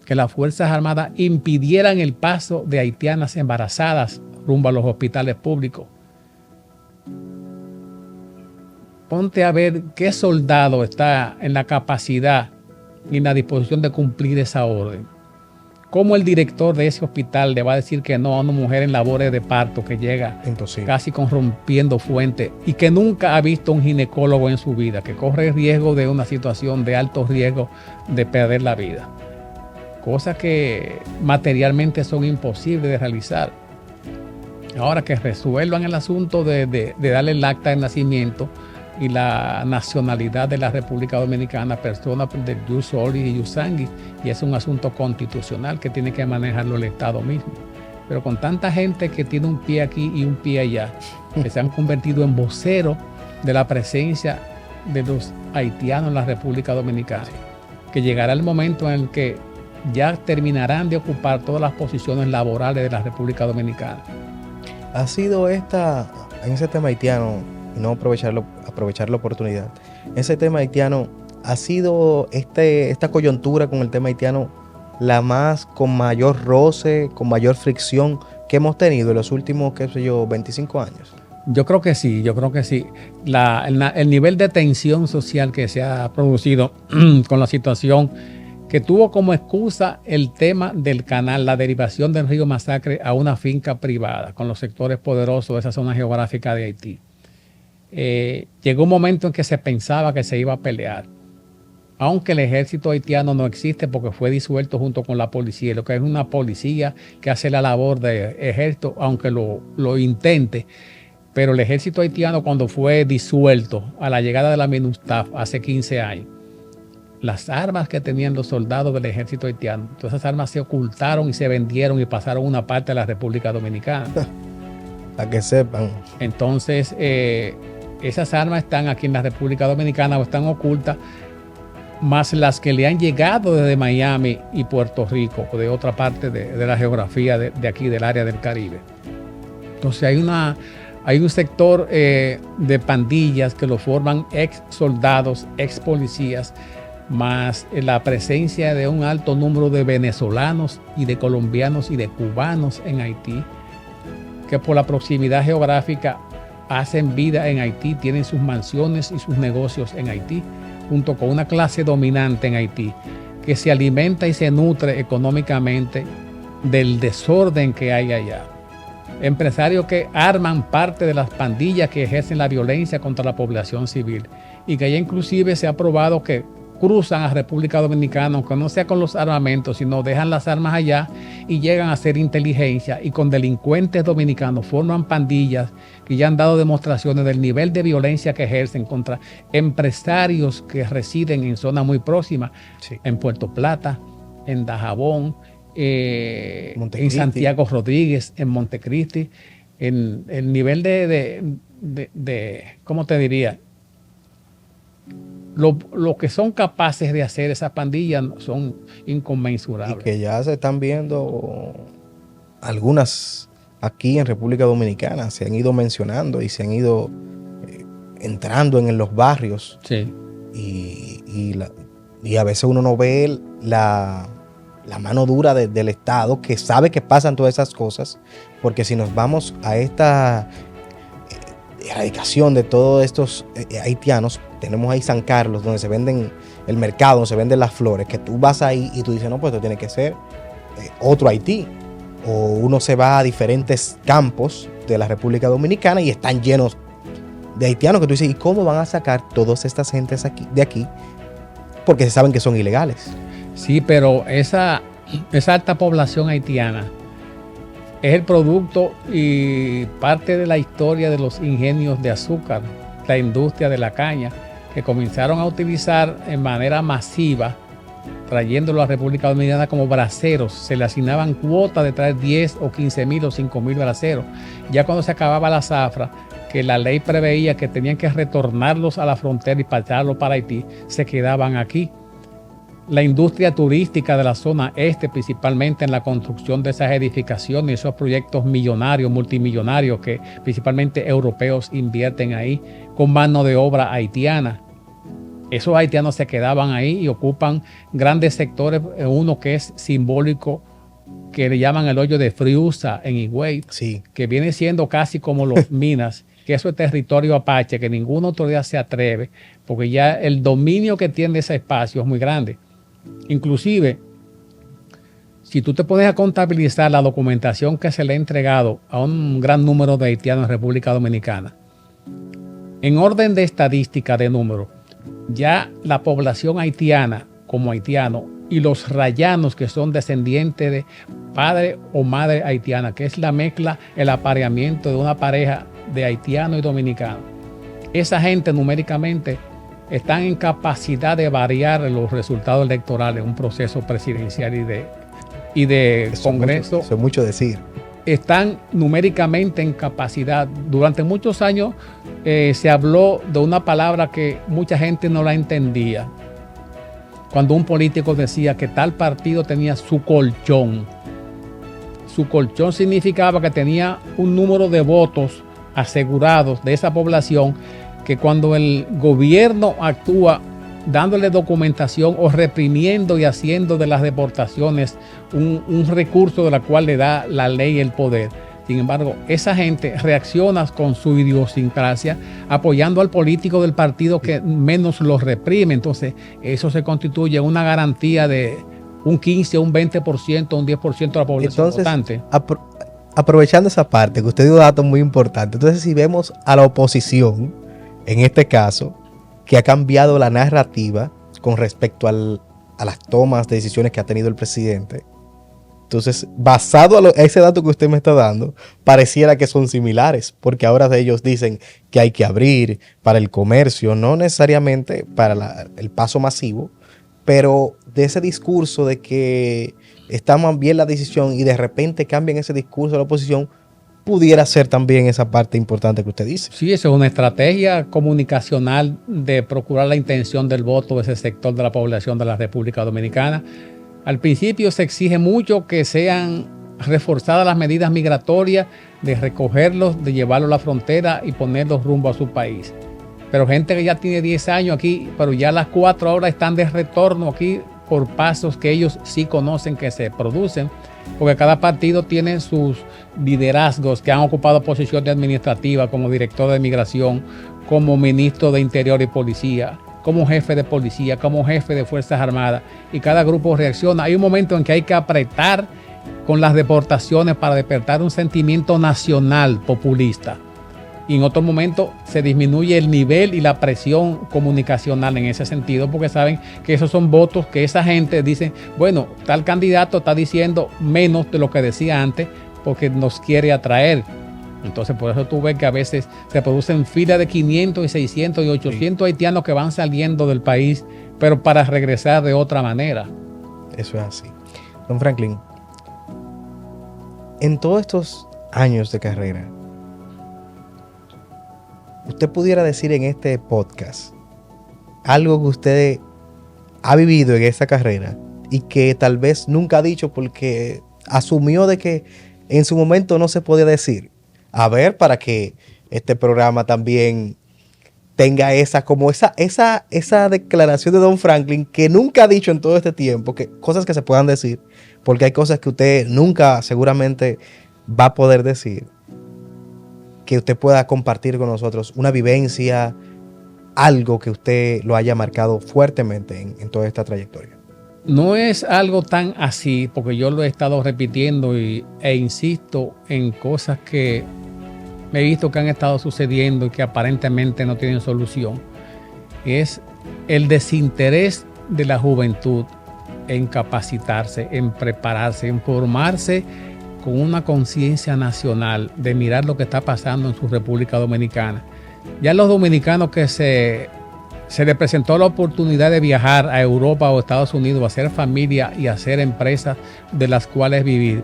que las Fuerzas Armadas impidieran el paso de haitianas embarazadas rumbo a los hospitales públicos. Ponte a ver qué soldado está en la capacidad y en la disposición de cumplir esa orden. ¿Cómo el director de ese hospital le va a decir que no a una mujer en labores de parto que llega casi corrompiendo fuentes y que nunca ha visto un ginecólogo en su vida, que corre riesgo de una situación de alto riesgo de perder la vida? Cosas que materialmente son imposibles de realizar. Ahora que resuelvan el asunto de darle el acta de nacimiento y la nacionalidad de la República Dominicana, personas del jus soli y jus sanguis, y es un asunto constitucional que tiene que manejarlo el Estado mismo. Pero con tanta gente que tiene un pie aquí y un pie allá, que se han convertido en voceros de la presencia de los haitianos en la República Dominicana, que llegará el momento en el que ya terminarán de ocupar todas las posiciones laborales de la República Dominicana. Ha sido en ese tema haitiano, y no aprovechar la oportunidad, ese tema haitiano, ha sido esta coyuntura con el tema haitiano la más con mayor roce, con mayor fricción que hemos tenido en los últimos, 25 años. Yo creo que sí. El nivel de tensión social que se ha producido con la situación que tuvo como excusa el tema del canal, la derivación del río Masacre a una finca privada con los sectores poderosos de esa zona geográfica de Haití. Llegó un momento en que se pensaba que se iba a pelear, aunque el ejército haitiano no existe porque fue disuelto junto con la policía, lo que es una policía que hace la labor de ejército, aunque lo intente. Pero el ejército haitiano, cuando fue disuelto a la llegada de la MINUSTAH hace 15 años, las armas que tenían los soldados del ejército haitiano, todas esas armas se ocultaron y se vendieron y pasaron una parte a la República Dominicana. Para que sepan. Entonces, esas armas están aquí en la República Dominicana o están ocultas, más las que le han llegado desde Miami y Puerto Rico o de otra parte de la geografía de aquí, del área del Caribe. Entonces hay un sector de pandillas que lo forman ex soldados, ex policías, más la presencia de un alto número de venezolanos y de colombianos y de cubanos en Haití, que por la proximidad geográfica hacen vida en Haití, tienen sus mansiones y sus negocios en Haití, junto con una clase dominante en Haití, que se alimenta y se nutre económicamente del desorden que hay allá. Empresarios que arman parte de las pandillas que ejercen la violencia contra la población civil, y que ya inclusive se ha probado que cruzan a República Dominicana, aunque no sea con los armamentos, sino dejan las armas allá y llegan a hacer inteligencia, y con delincuentes dominicanos forman pandillas que ya han dado demostraciones del nivel de violencia que ejercen contra empresarios que residen en zonas muy próximas, en Puerto Plata, en Dajabón, en Santiago Rodríguez, en Montecristi. En el nivel de ¿cómo te diría? Lo que son capaces de hacer esas pandillas son inconmensurables. Y que ya se están viendo algunas aquí en República Dominicana, se han ido mencionando y se han ido entrando en los barrios. Sí. Y a veces uno no ve la mano dura del Estado, que sabe que pasan todas esas cosas, porque si nos vamos a esta erradicación de todos estos haitianos, tenemos ahí San Carlos, donde se venden el mercado, donde se venden las flores, que tú vas ahí y tú dices, no, pues esto tiene que ser otro Haití. O uno se va a diferentes campos de la República Dominicana y están llenos de haitianos, que tú dices, ¿y cómo van a sacar todas estas gentes de aquí? Porque se saben que son ilegales. Sí, pero esa alta población haitiana es el producto y parte de la historia de los ingenios de azúcar, la industria de la caña, que comenzaron a utilizar en manera masiva, trayéndolo a la República Dominicana como braceros. Se le asignaban cuotas de traer 10 o 15 mil o 5 mil braceros. Ya cuando se acababa la zafra, que la ley preveía que tenían que retornarlos a la frontera y pasarlos para Haití, se quedaban aquí. la industria turística de la zona este, principalmente en la construcción de esas edificaciones, esos proyectos millonarios, multimillonarios que principalmente europeos invierten ahí con mano de obra haitiana. Esos haitianos se quedaban ahí y ocupan grandes sectores, uno que es simbólico, que le llaman el hoyo de Friusa en Higüey, sí, que viene siendo casi como los Minas, que eso es territorio apache, que ninguna autoridad se atreve, porque ya el dominio que tiene ese espacio es muy grande. Inclusive, si tú te pones a contabilizar la documentación que se le ha entregado a un gran número de haitianos en República Dominicana, en orden de estadística de número, ya la población haitiana como haitiano y los rayanos que son descendientes de padre o madre haitiana, que es la mezcla, el apareamiento de una pareja de haitiano y dominicano, esa gente numéricamente están en capacidad de variar los resultados electorales en un proceso presidencial y de Congreso. Eso es mucho decir. Están numéricamente en capacidad. Durante muchos años se habló de una palabra que mucha gente no la entendía. Cuando un político decía que tal partido tenía su colchón. Su colchón significaba que tenía un número de votos asegurados de esa población, que cuando el gobierno actúa dándole documentación o reprimiendo y haciendo de las deportaciones un recurso de la cual le da la ley el poder. Sin embargo, esa gente reacciona con su idiosincrasia apoyando al político del partido que menos los reprime. Entonces, eso se constituye una garantía de un 15, un 20%, un 10% de la población votante. Aprovechando esa parte, que usted dio datos muy importantes, entonces si vemos a la oposición, en este caso, que ha cambiado la narrativa con respecto a las tomas de decisiones que ha tenido el presidente. Entonces, basado a ese dato que usted me está dando, pareciera que son similares, porque ahora ellos dicen que hay que abrir para el comercio, no necesariamente para el paso masivo, pero de ese discurso de que está más bien la decisión y de repente cambian ese discurso de la oposición, pudiera ser también esa parte importante que usted dice. Sí, eso es una estrategia comunicacional de procurar la intención del voto de ese sector de la población de la República Dominicana. Al principio se exige mucho que sean reforzadas las medidas migratorias, de recogerlos, de llevarlos a la frontera y ponerlos rumbo a su país. Pero gente que ya tiene 10 años aquí, pero ya a las 4 horas están de retorno aquí por pasos que ellos sí conocen que se producen, porque cada partido tiene sus liderazgos que han ocupado posiciones administrativas como director de migración, como ministro de Interior y Policía, como jefe de policía, como jefe de Fuerzas Armadas, y cada grupo reacciona. Hay un momento en que hay que apretar con las deportaciones para despertar un sentimiento nacional populista. Y en otro momento se disminuye el nivel y la presión comunicacional en ese sentido, porque saben que esos son votos que esa gente dice, bueno, tal candidato está diciendo menos de lo que decía antes porque nos quiere atraer. Entonces, por eso tú ves que a veces se producen filas de 500 y 600 y 800 haitianos que van saliendo del país, pero para regresar de otra manera. Eso es así. Don Franklin, en todos estos años de carrera, usted pudiera decir en este podcast algo que usted ha vivido en esa carrera y que tal vez nunca ha dicho porque asumió de que en su momento no se podía decir. A ver, para que este programa también tenga esa declaración de Don Franklin que nunca ha dicho en todo este tiempo, que cosas que se puedan decir, porque hay cosas que usted nunca seguramente va a poder decir, que usted pueda compartir con nosotros una vivencia, algo que usted lo haya marcado fuertemente en toda esta trayectoria. No es algo tan así, porque yo lo he estado repitiendo e insisto en cosas que me he visto que han estado sucediendo y que aparentemente no tienen solución. Es el desinterés de la juventud en capacitarse, en prepararse, en formarse con una conciencia nacional de mirar lo que está pasando en su República Dominicana. Ya los dominicanos que se les presentó la oportunidad de viajar a Europa o Estados Unidos, a hacer familia y a hacer empresas de las cuales vivir.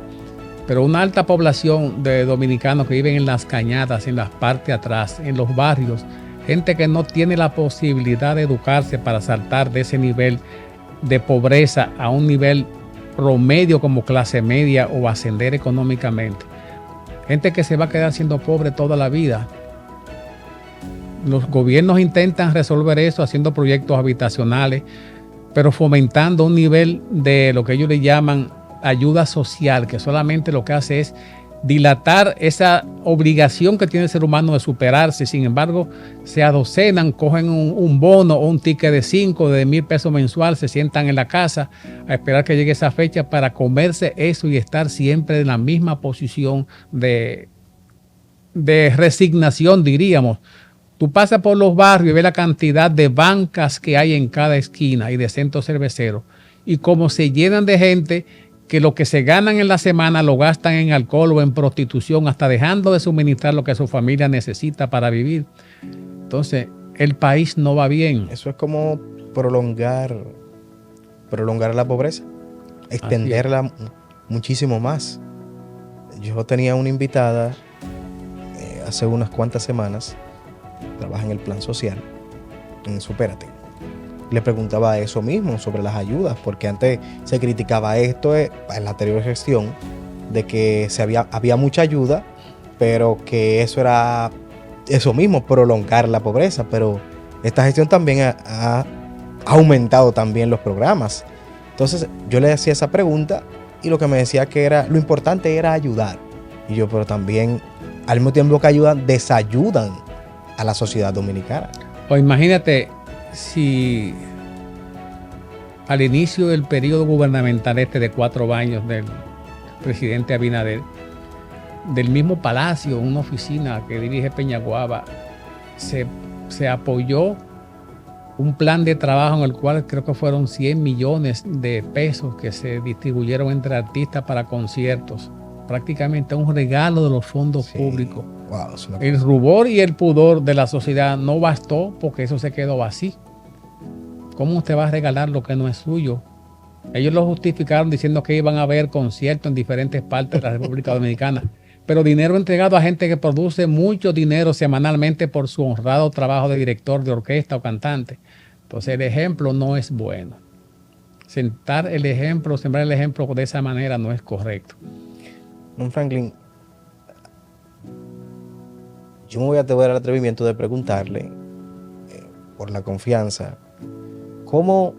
Pero una alta población de dominicanos que viven en las cañadas, en las partes atrás, en los barrios, gente que no tiene la posibilidad de educarse para saltar de ese nivel de pobreza a un nivel promedio como clase media o ascender económicamente. Gente que se va a quedar siendo pobre toda la vida. Los gobiernos intentan resolver eso haciendo proyectos habitacionales, pero fomentando un nivel de lo que ellos le llaman ayuda social, que solamente lo que hace es dilatar esa obligación que tiene el ser humano de superarse. Sin embargo, se adocenan, cogen un bono o un ticket de 5, de 1,000 pesos mensual, se sientan en la casa a esperar que llegue esa fecha para comerse eso y estar siempre en la misma posición de resignación, diríamos. Tú pasas por los barrios y ves la cantidad de bancas que hay en cada esquina y de centros cerveceros, y cómo se llenan de gente que lo que se ganan en la semana lo gastan en alcohol o en prostitución, hasta dejando de suministrar lo que su familia necesita para vivir. Entonces, el país no va bien. Eso es como prolongar la pobreza, extenderla muchísimo más. Yo tenía una invitada hace unas cuantas semanas, trabaja en el plan social, en Supérate. Le preguntaba eso mismo sobre las ayudas, porque antes se criticaba esto en la anterior gestión, de que había mucha ayuda, pero que eso era eso mismo, prolongar la pobreza. Pero esta gestión también ha aumentado también los programas. Entonces yo le hacía esa pregunta y lo que me decía que lo importante era ayudar. Y yo, pero también al mismo tiempo que ayudan, desayudan a la sociedad dominicana. O imagínate si al inicio del periodo gubernamental de 4 años del presidente Abinader, del mismo palacio, una oficina que dirige Peñaguaba, se apoyó un plan de trabajo en el cual creo que fueron 100 millones de pesos que se distribuyeron entre artistas para conciertos. Prácticamente un regalo de los fondos públicos. Wow, el rubor y el pudor de la sociedad no bastó, porque eso se quedó vacío. ¿Cómo usted va a regalar lo que no es suyo? Ellos lo justificaron diciendo que iban a haber conciertos en diferentes partes de la República Dominicana, pero dinero entregado a gente que produce mucho dinero semanalmente por su honrado trabajo de director de orquesta o cantante. Entonces el ejemplo no es bueno. Sembrar el ejemplo de esa manera no es correcto. Don Franklin, yo me voy a atrever al atrevimiento de preguntarle, por la confianza, ¿cómo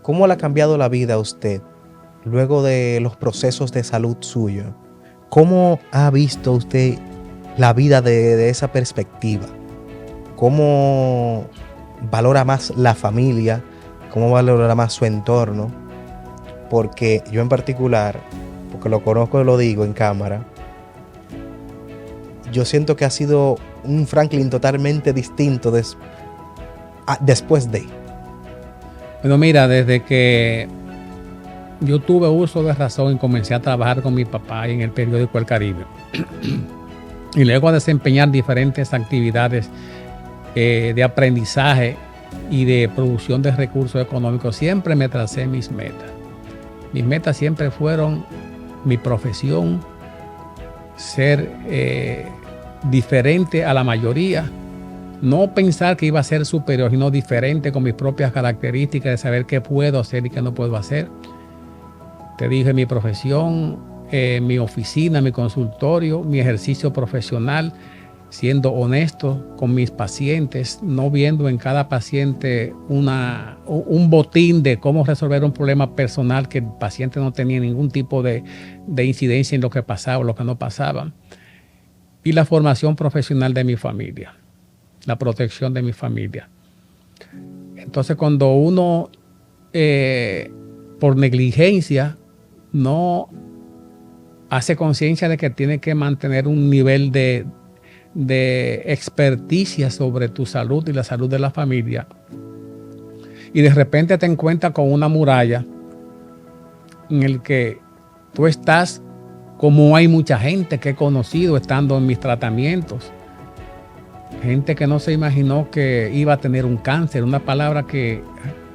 le ha cambiado la vida a usted luego de los procesos de salud suyo? ¿Cómo ha visto usted la vida de esa perspectiva? ¿Cómo valora más la familia? ¿Cómo valora más su entorno? Porque yo en particular, porque lo conozco y lo digo en cámara, yo siento que ha sido un Franklin totalmente distinto después de. Bueno, mira, desde que yo tuve uso de razón y comencé a trabajar con mi papá en el periódico El Caribe, y luego a desempeñar diferentes actividades de aprendizaje y de producción de recursos económicos, siempre me tracé mis metas. Mis metas siempre fueron mi profesión, ser diferente a la mayoría, no pensar que iba a ser superior, sino diferente con mis propias características, de saber qué puedo hacer y qué no puedo hacer. Te dije mi profesión, mi oficina, mi consultorio, mi ejercicio profesional, siendo honesto con mis pacientes, no viendo en cada paciente un botín de cómo resolver un problema personal, que el paciente no tenía ningún tipo de incidencia en lo que pasaba o lo que no pasaba. Y la formación profesional de mi familia, la protección de mi familia. Entonces, cuando uno por negligencia no hace conciencia de que tiene que mantener un nivel de experticia sobre tu salud y la salud de la familia, y de repente te encuentras con una muralla en el que tú estás, como hay mucha gente que he conocido estando en mis tratamientos, gente que no se imaginó que iba a tener un cáncer, una palabra que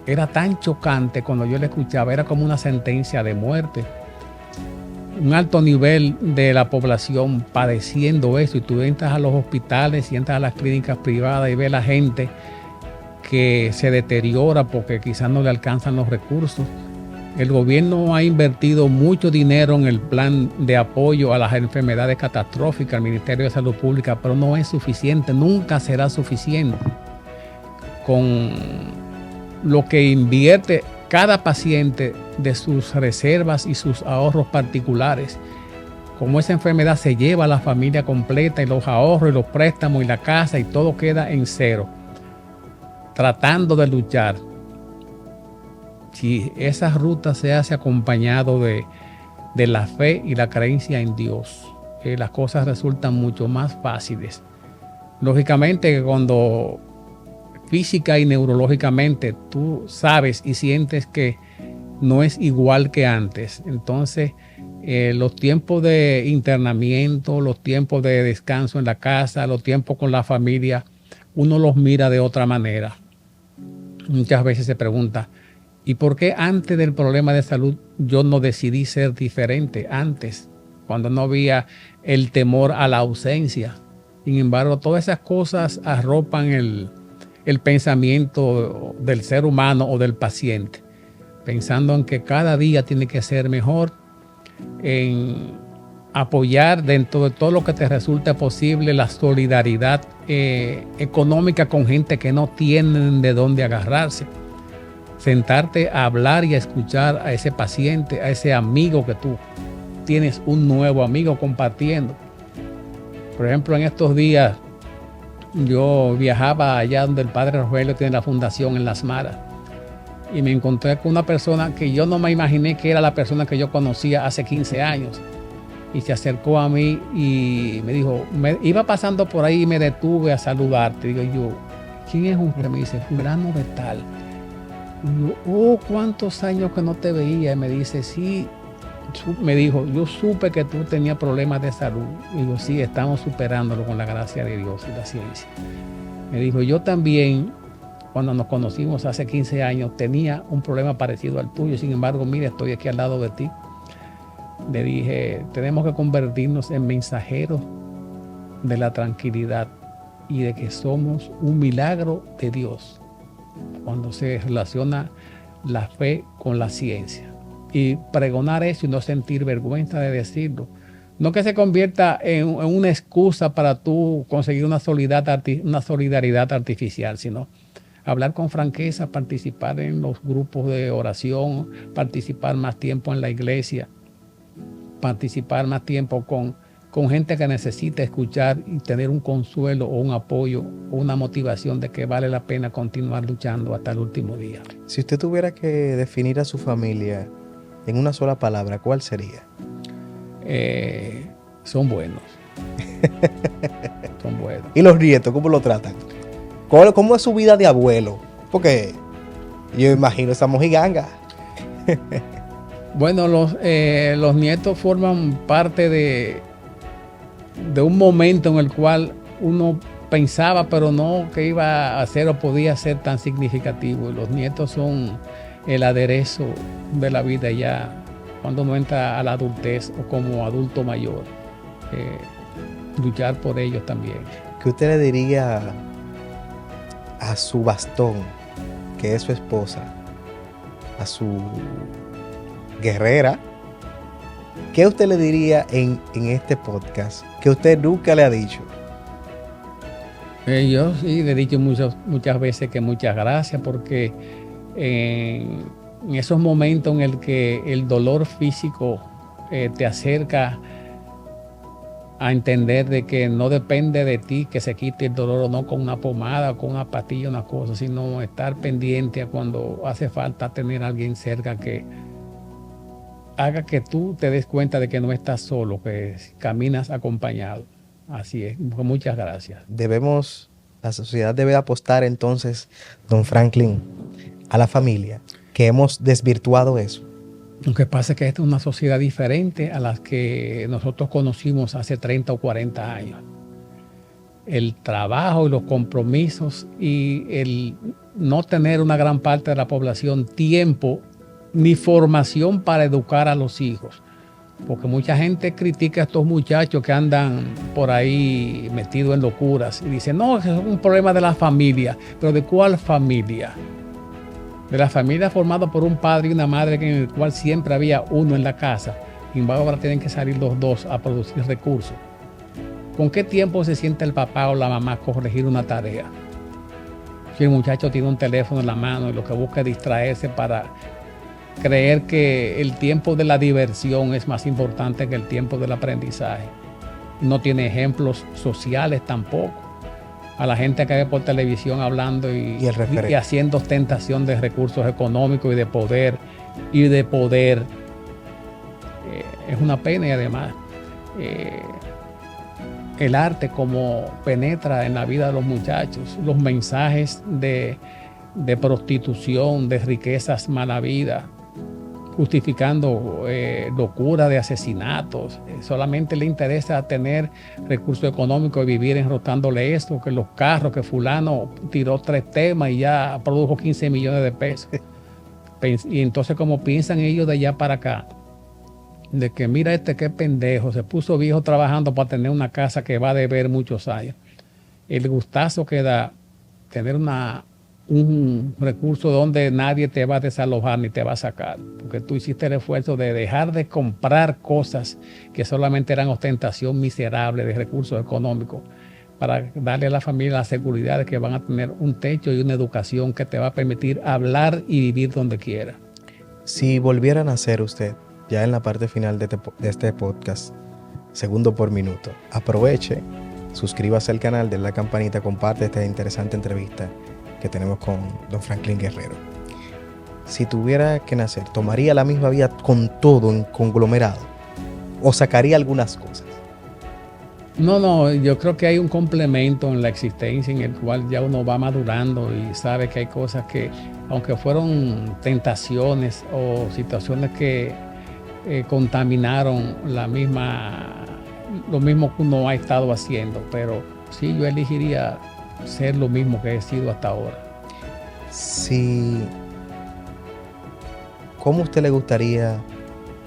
era tan chocante cuando yo la escuchaba, era como una sentencia de muerte. Un alto nivel de la población padeciendo eso, y tú entras a los hospitales y entras a las clínicas privadas y ves la gente que se deteriora porque quizás no le alcanzan los recursos. El gobierno ha invertido mucho dinero en el plan de apoyo a las enfermedades catastróficas, el Ministerio de Salud Pública, pero no es suficiente, nunca será suficiente. Con lo que invierte cada paciente de sus reservas y sus ahorros particulares, como esa enfermedad se lleva a la familia completa y los ahorros y los préstamos y la casa y todo queda en cero, tratando de luchar. Si esa ruta se hace acompañado de la fe y la creencia en Dios, las cosas resultan mucho más fáciles. Lógicamente, cuando física y neurológicamente tú sabes y sientes que no es igual que antes, entonces los tiempos de internamiento, los tiempos de descanso en la casa, los tiempos con la familia, uno los mira de otra manera. Muchas veces se pregunta, ¿y por qué antes del problema de salud yo no decidí ser diferente antes, cuando no había el temor a la ausencia? Sin embargo, todas esas cosas arropan el pensamiento del ser humano o del paciente, pensando en que cada día tiene que ser mejor, en apoyar dentro de todo lo que te resulte posible la solidaridad económica con gente que no tienen de dónde agarrarse. Sentarte a hablar y a escuchar a ese paciente, a ese amigo que tú tienes, un nuevo amigo compartiendo. Por ejemplo, en estos días yo viajaba allá donde el padre Rogelio tiene la fundación en Las Maras y me encontré con una persona que yo no me imaginé que era la persona que yo conocía hace 15 años. Y se acercó a mí y me dijo, iba pasando por ahí y me detuve a saludarte. Digo yo, ¿quién es usted? Me dice, fulano de tal. Y yo, oh, ¿cuántos años que no te veía? Y me dice, sí. Me dijo, yo supe que tú tenías problemas de salud. Y digo, sí, estamos superándolo con la gracia de Dios y la ciencia. Me dijo, yo también, cuando nos conocimos hace 15 años, tenía un problema parecido al tuyo. Sin embargo, mira, estoy aquí al lado de ti. Le dije, tenemos que convertirnos en mensajeros de la tranquilidad y de que somos un milagro de Dios cuando se relaciona la fe con la ciencia. Y pregonar eso y no sentir vergüenza de decirlo. No que se convierta en una excusa para tú conseguir una solidaridad artificial, sino hablar con franqueza, participar en los grupos de oración, participar más tiempo en la iglesia, participar más tiempo con gente que necesita escuchar y tener un consuelo o un apoyo o una motivación de que vale la pena continuar luchando hasta el último día. Si usted tuviera que definir a su familia en una sola palabra, ¿cuál sería? Son buenos. Son buenos. ¿Y los nietos, cómo lo tratan? ¿Cómo es su vida de abuelo? Porque yo imagino esa mojiganga. Bueno, los nietos forman parte de un momento en el cual uno pensaba, pero no que iba a ser o podía ser tan significativo. Y los nietos son el aderezo de la vida ya cuando uno entra a la adultez o como adulto mayor. Luchar por ellos también. ¿Qué usted le diría a su bastón, que es su esposa, a su guerrera? ¿Qué usted le diría en este podcast que usted nunca le ha dicho? Yo sí le he dicho muchas veces que muchas gracias, porque en esos momentos en el que el dolor físico te acerca a entender de que no depende de ti que se quite el dolor o no con una pomada, con una pastilla, una cosa, sino estar pendiente a cuando hace falta tener a alguien cerca que haga que tú te des cuenta de que no estás solo, que caminas acompañado. Así es. Muchas gracias. La sociedad debe apostar entonces, don Franklin, a la familia, que hemos desvirtuado eso. Lo que pasa es que esta es una sociedad diferente a las que nosotros conocimos hace 30 o 40 años. El trabajo y los compromisos y el no tener una gran parte de la población tiempo ni formación para educar a los hijos. Porque mucha gente critica a estos muchachos que andan por ahí metidos en locuras y dicen, no, es un problema de la familia. ¿Pero de cuál familia? De la familia formada por un padre y una madre en el cual siempre había uno en la casa. Y ahora tienen que salir los dos a producir recursos. ¿Con qué tiempo se siente el papá o la mamá a corregir una tarea? Si el muchacho tiene un teléfono en la mano y lo que busca es distraerse para creer que el tiempo de la diversión es más importante que el tiempo del aprendizaje. No tiene ejemplos sociales tampoco. A la gente que ve por televisión hablando y haciendo ostentación de recursos económicos y de poder. Es una pena y además el arte como penetra en la vida de los muchachos, los mensajes de prostitución, de riquezas malavidas, justificando locura de asesinatos. Solamente le interesa tener recursos económicos y vivir enrotándole esto, que los carros, que fulano tiró 3 temas y ya produjo 15 millones de pesos. Y entonces como piensan ellos de allá para acá, de que mira qué pendejo, se puso viejo trabajando para tener una casa que va a deber muchos años. El gustazo que da tener un recurso donde nadie te va a desalojar ni te va a sacar, porque tú hiciste el esfuerzo de dejar de comprar cosas que solamente eran ostentación miserable de recursos económicos para darle a la familia la seguridad de que van a tener un techo y una educación que te va a permitir hablar y vivir donde quiera. Si volvieran a ser usted, ya en la parte final de este podcast, segundo por minuto, aproveche, suscríbase al canal, denle la campanita, comparte esta interesante entrevista que tenemos con don Franklin Guerrero. Si tuviera que nacer, ¿tomaría la misma vía con todo en conglomerado o sacaría algunas cosas? No, yo creo que hay un complemento en la existencia en el cual ya uno va madurando y sabe que hay cosas que, aunque fueron tentaciones o situaciones que contaminaron lo mismo que uno ha estado haciendo, pero sí, yo elegiría ser lo mismo que he sido hasta ahora. Sí. ¿Cómo usted le gustaría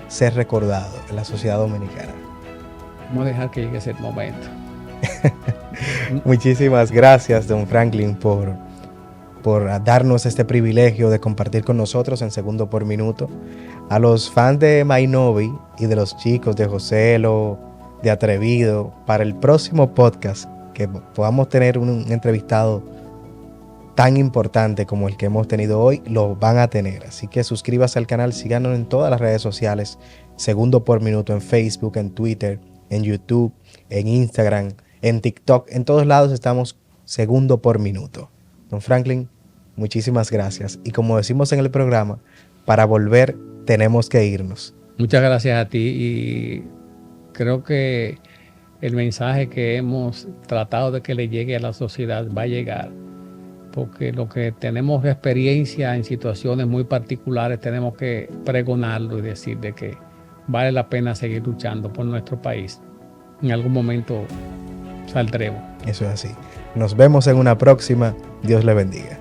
ser recordado en la sociedad dominicana? Vamos a dejar que llegue ese momento. Muchísimas gracias, don Franklin, por darnos este privilegio de compartir con nosotros en Segundo por Minuto. A los fans de Mainovi y de los chicos de Joselo, de Atrevido, para el próximo podcast que podamos tener un entrevistado tan importante como el que hemos tenido hoy, lo van a tener. Así que suscríbase al canal, síganos en todas las redes sociales, Segundo por Minuto, en Facebook, en Twitter, en YouTube, en Instagram, en TikTok, en todos lados estamos Segundo por Minuto. Don Franklin, muchísimas gracias. Y como decimos en el programa, para volver tenemos que irnos. Muchas gracias a ti y creo que el mensaje que hemos tratado de que le llegue a la sociedad va a llegar, porque lo que tenemos experiencia en situaciones muy particulares tenemos que pregonarlo y decir de que vale la pena seguir luchando por nuestro país. En algún momento saldremos. Eso es así. Nos vemos en una próxima. Dios le bendiga.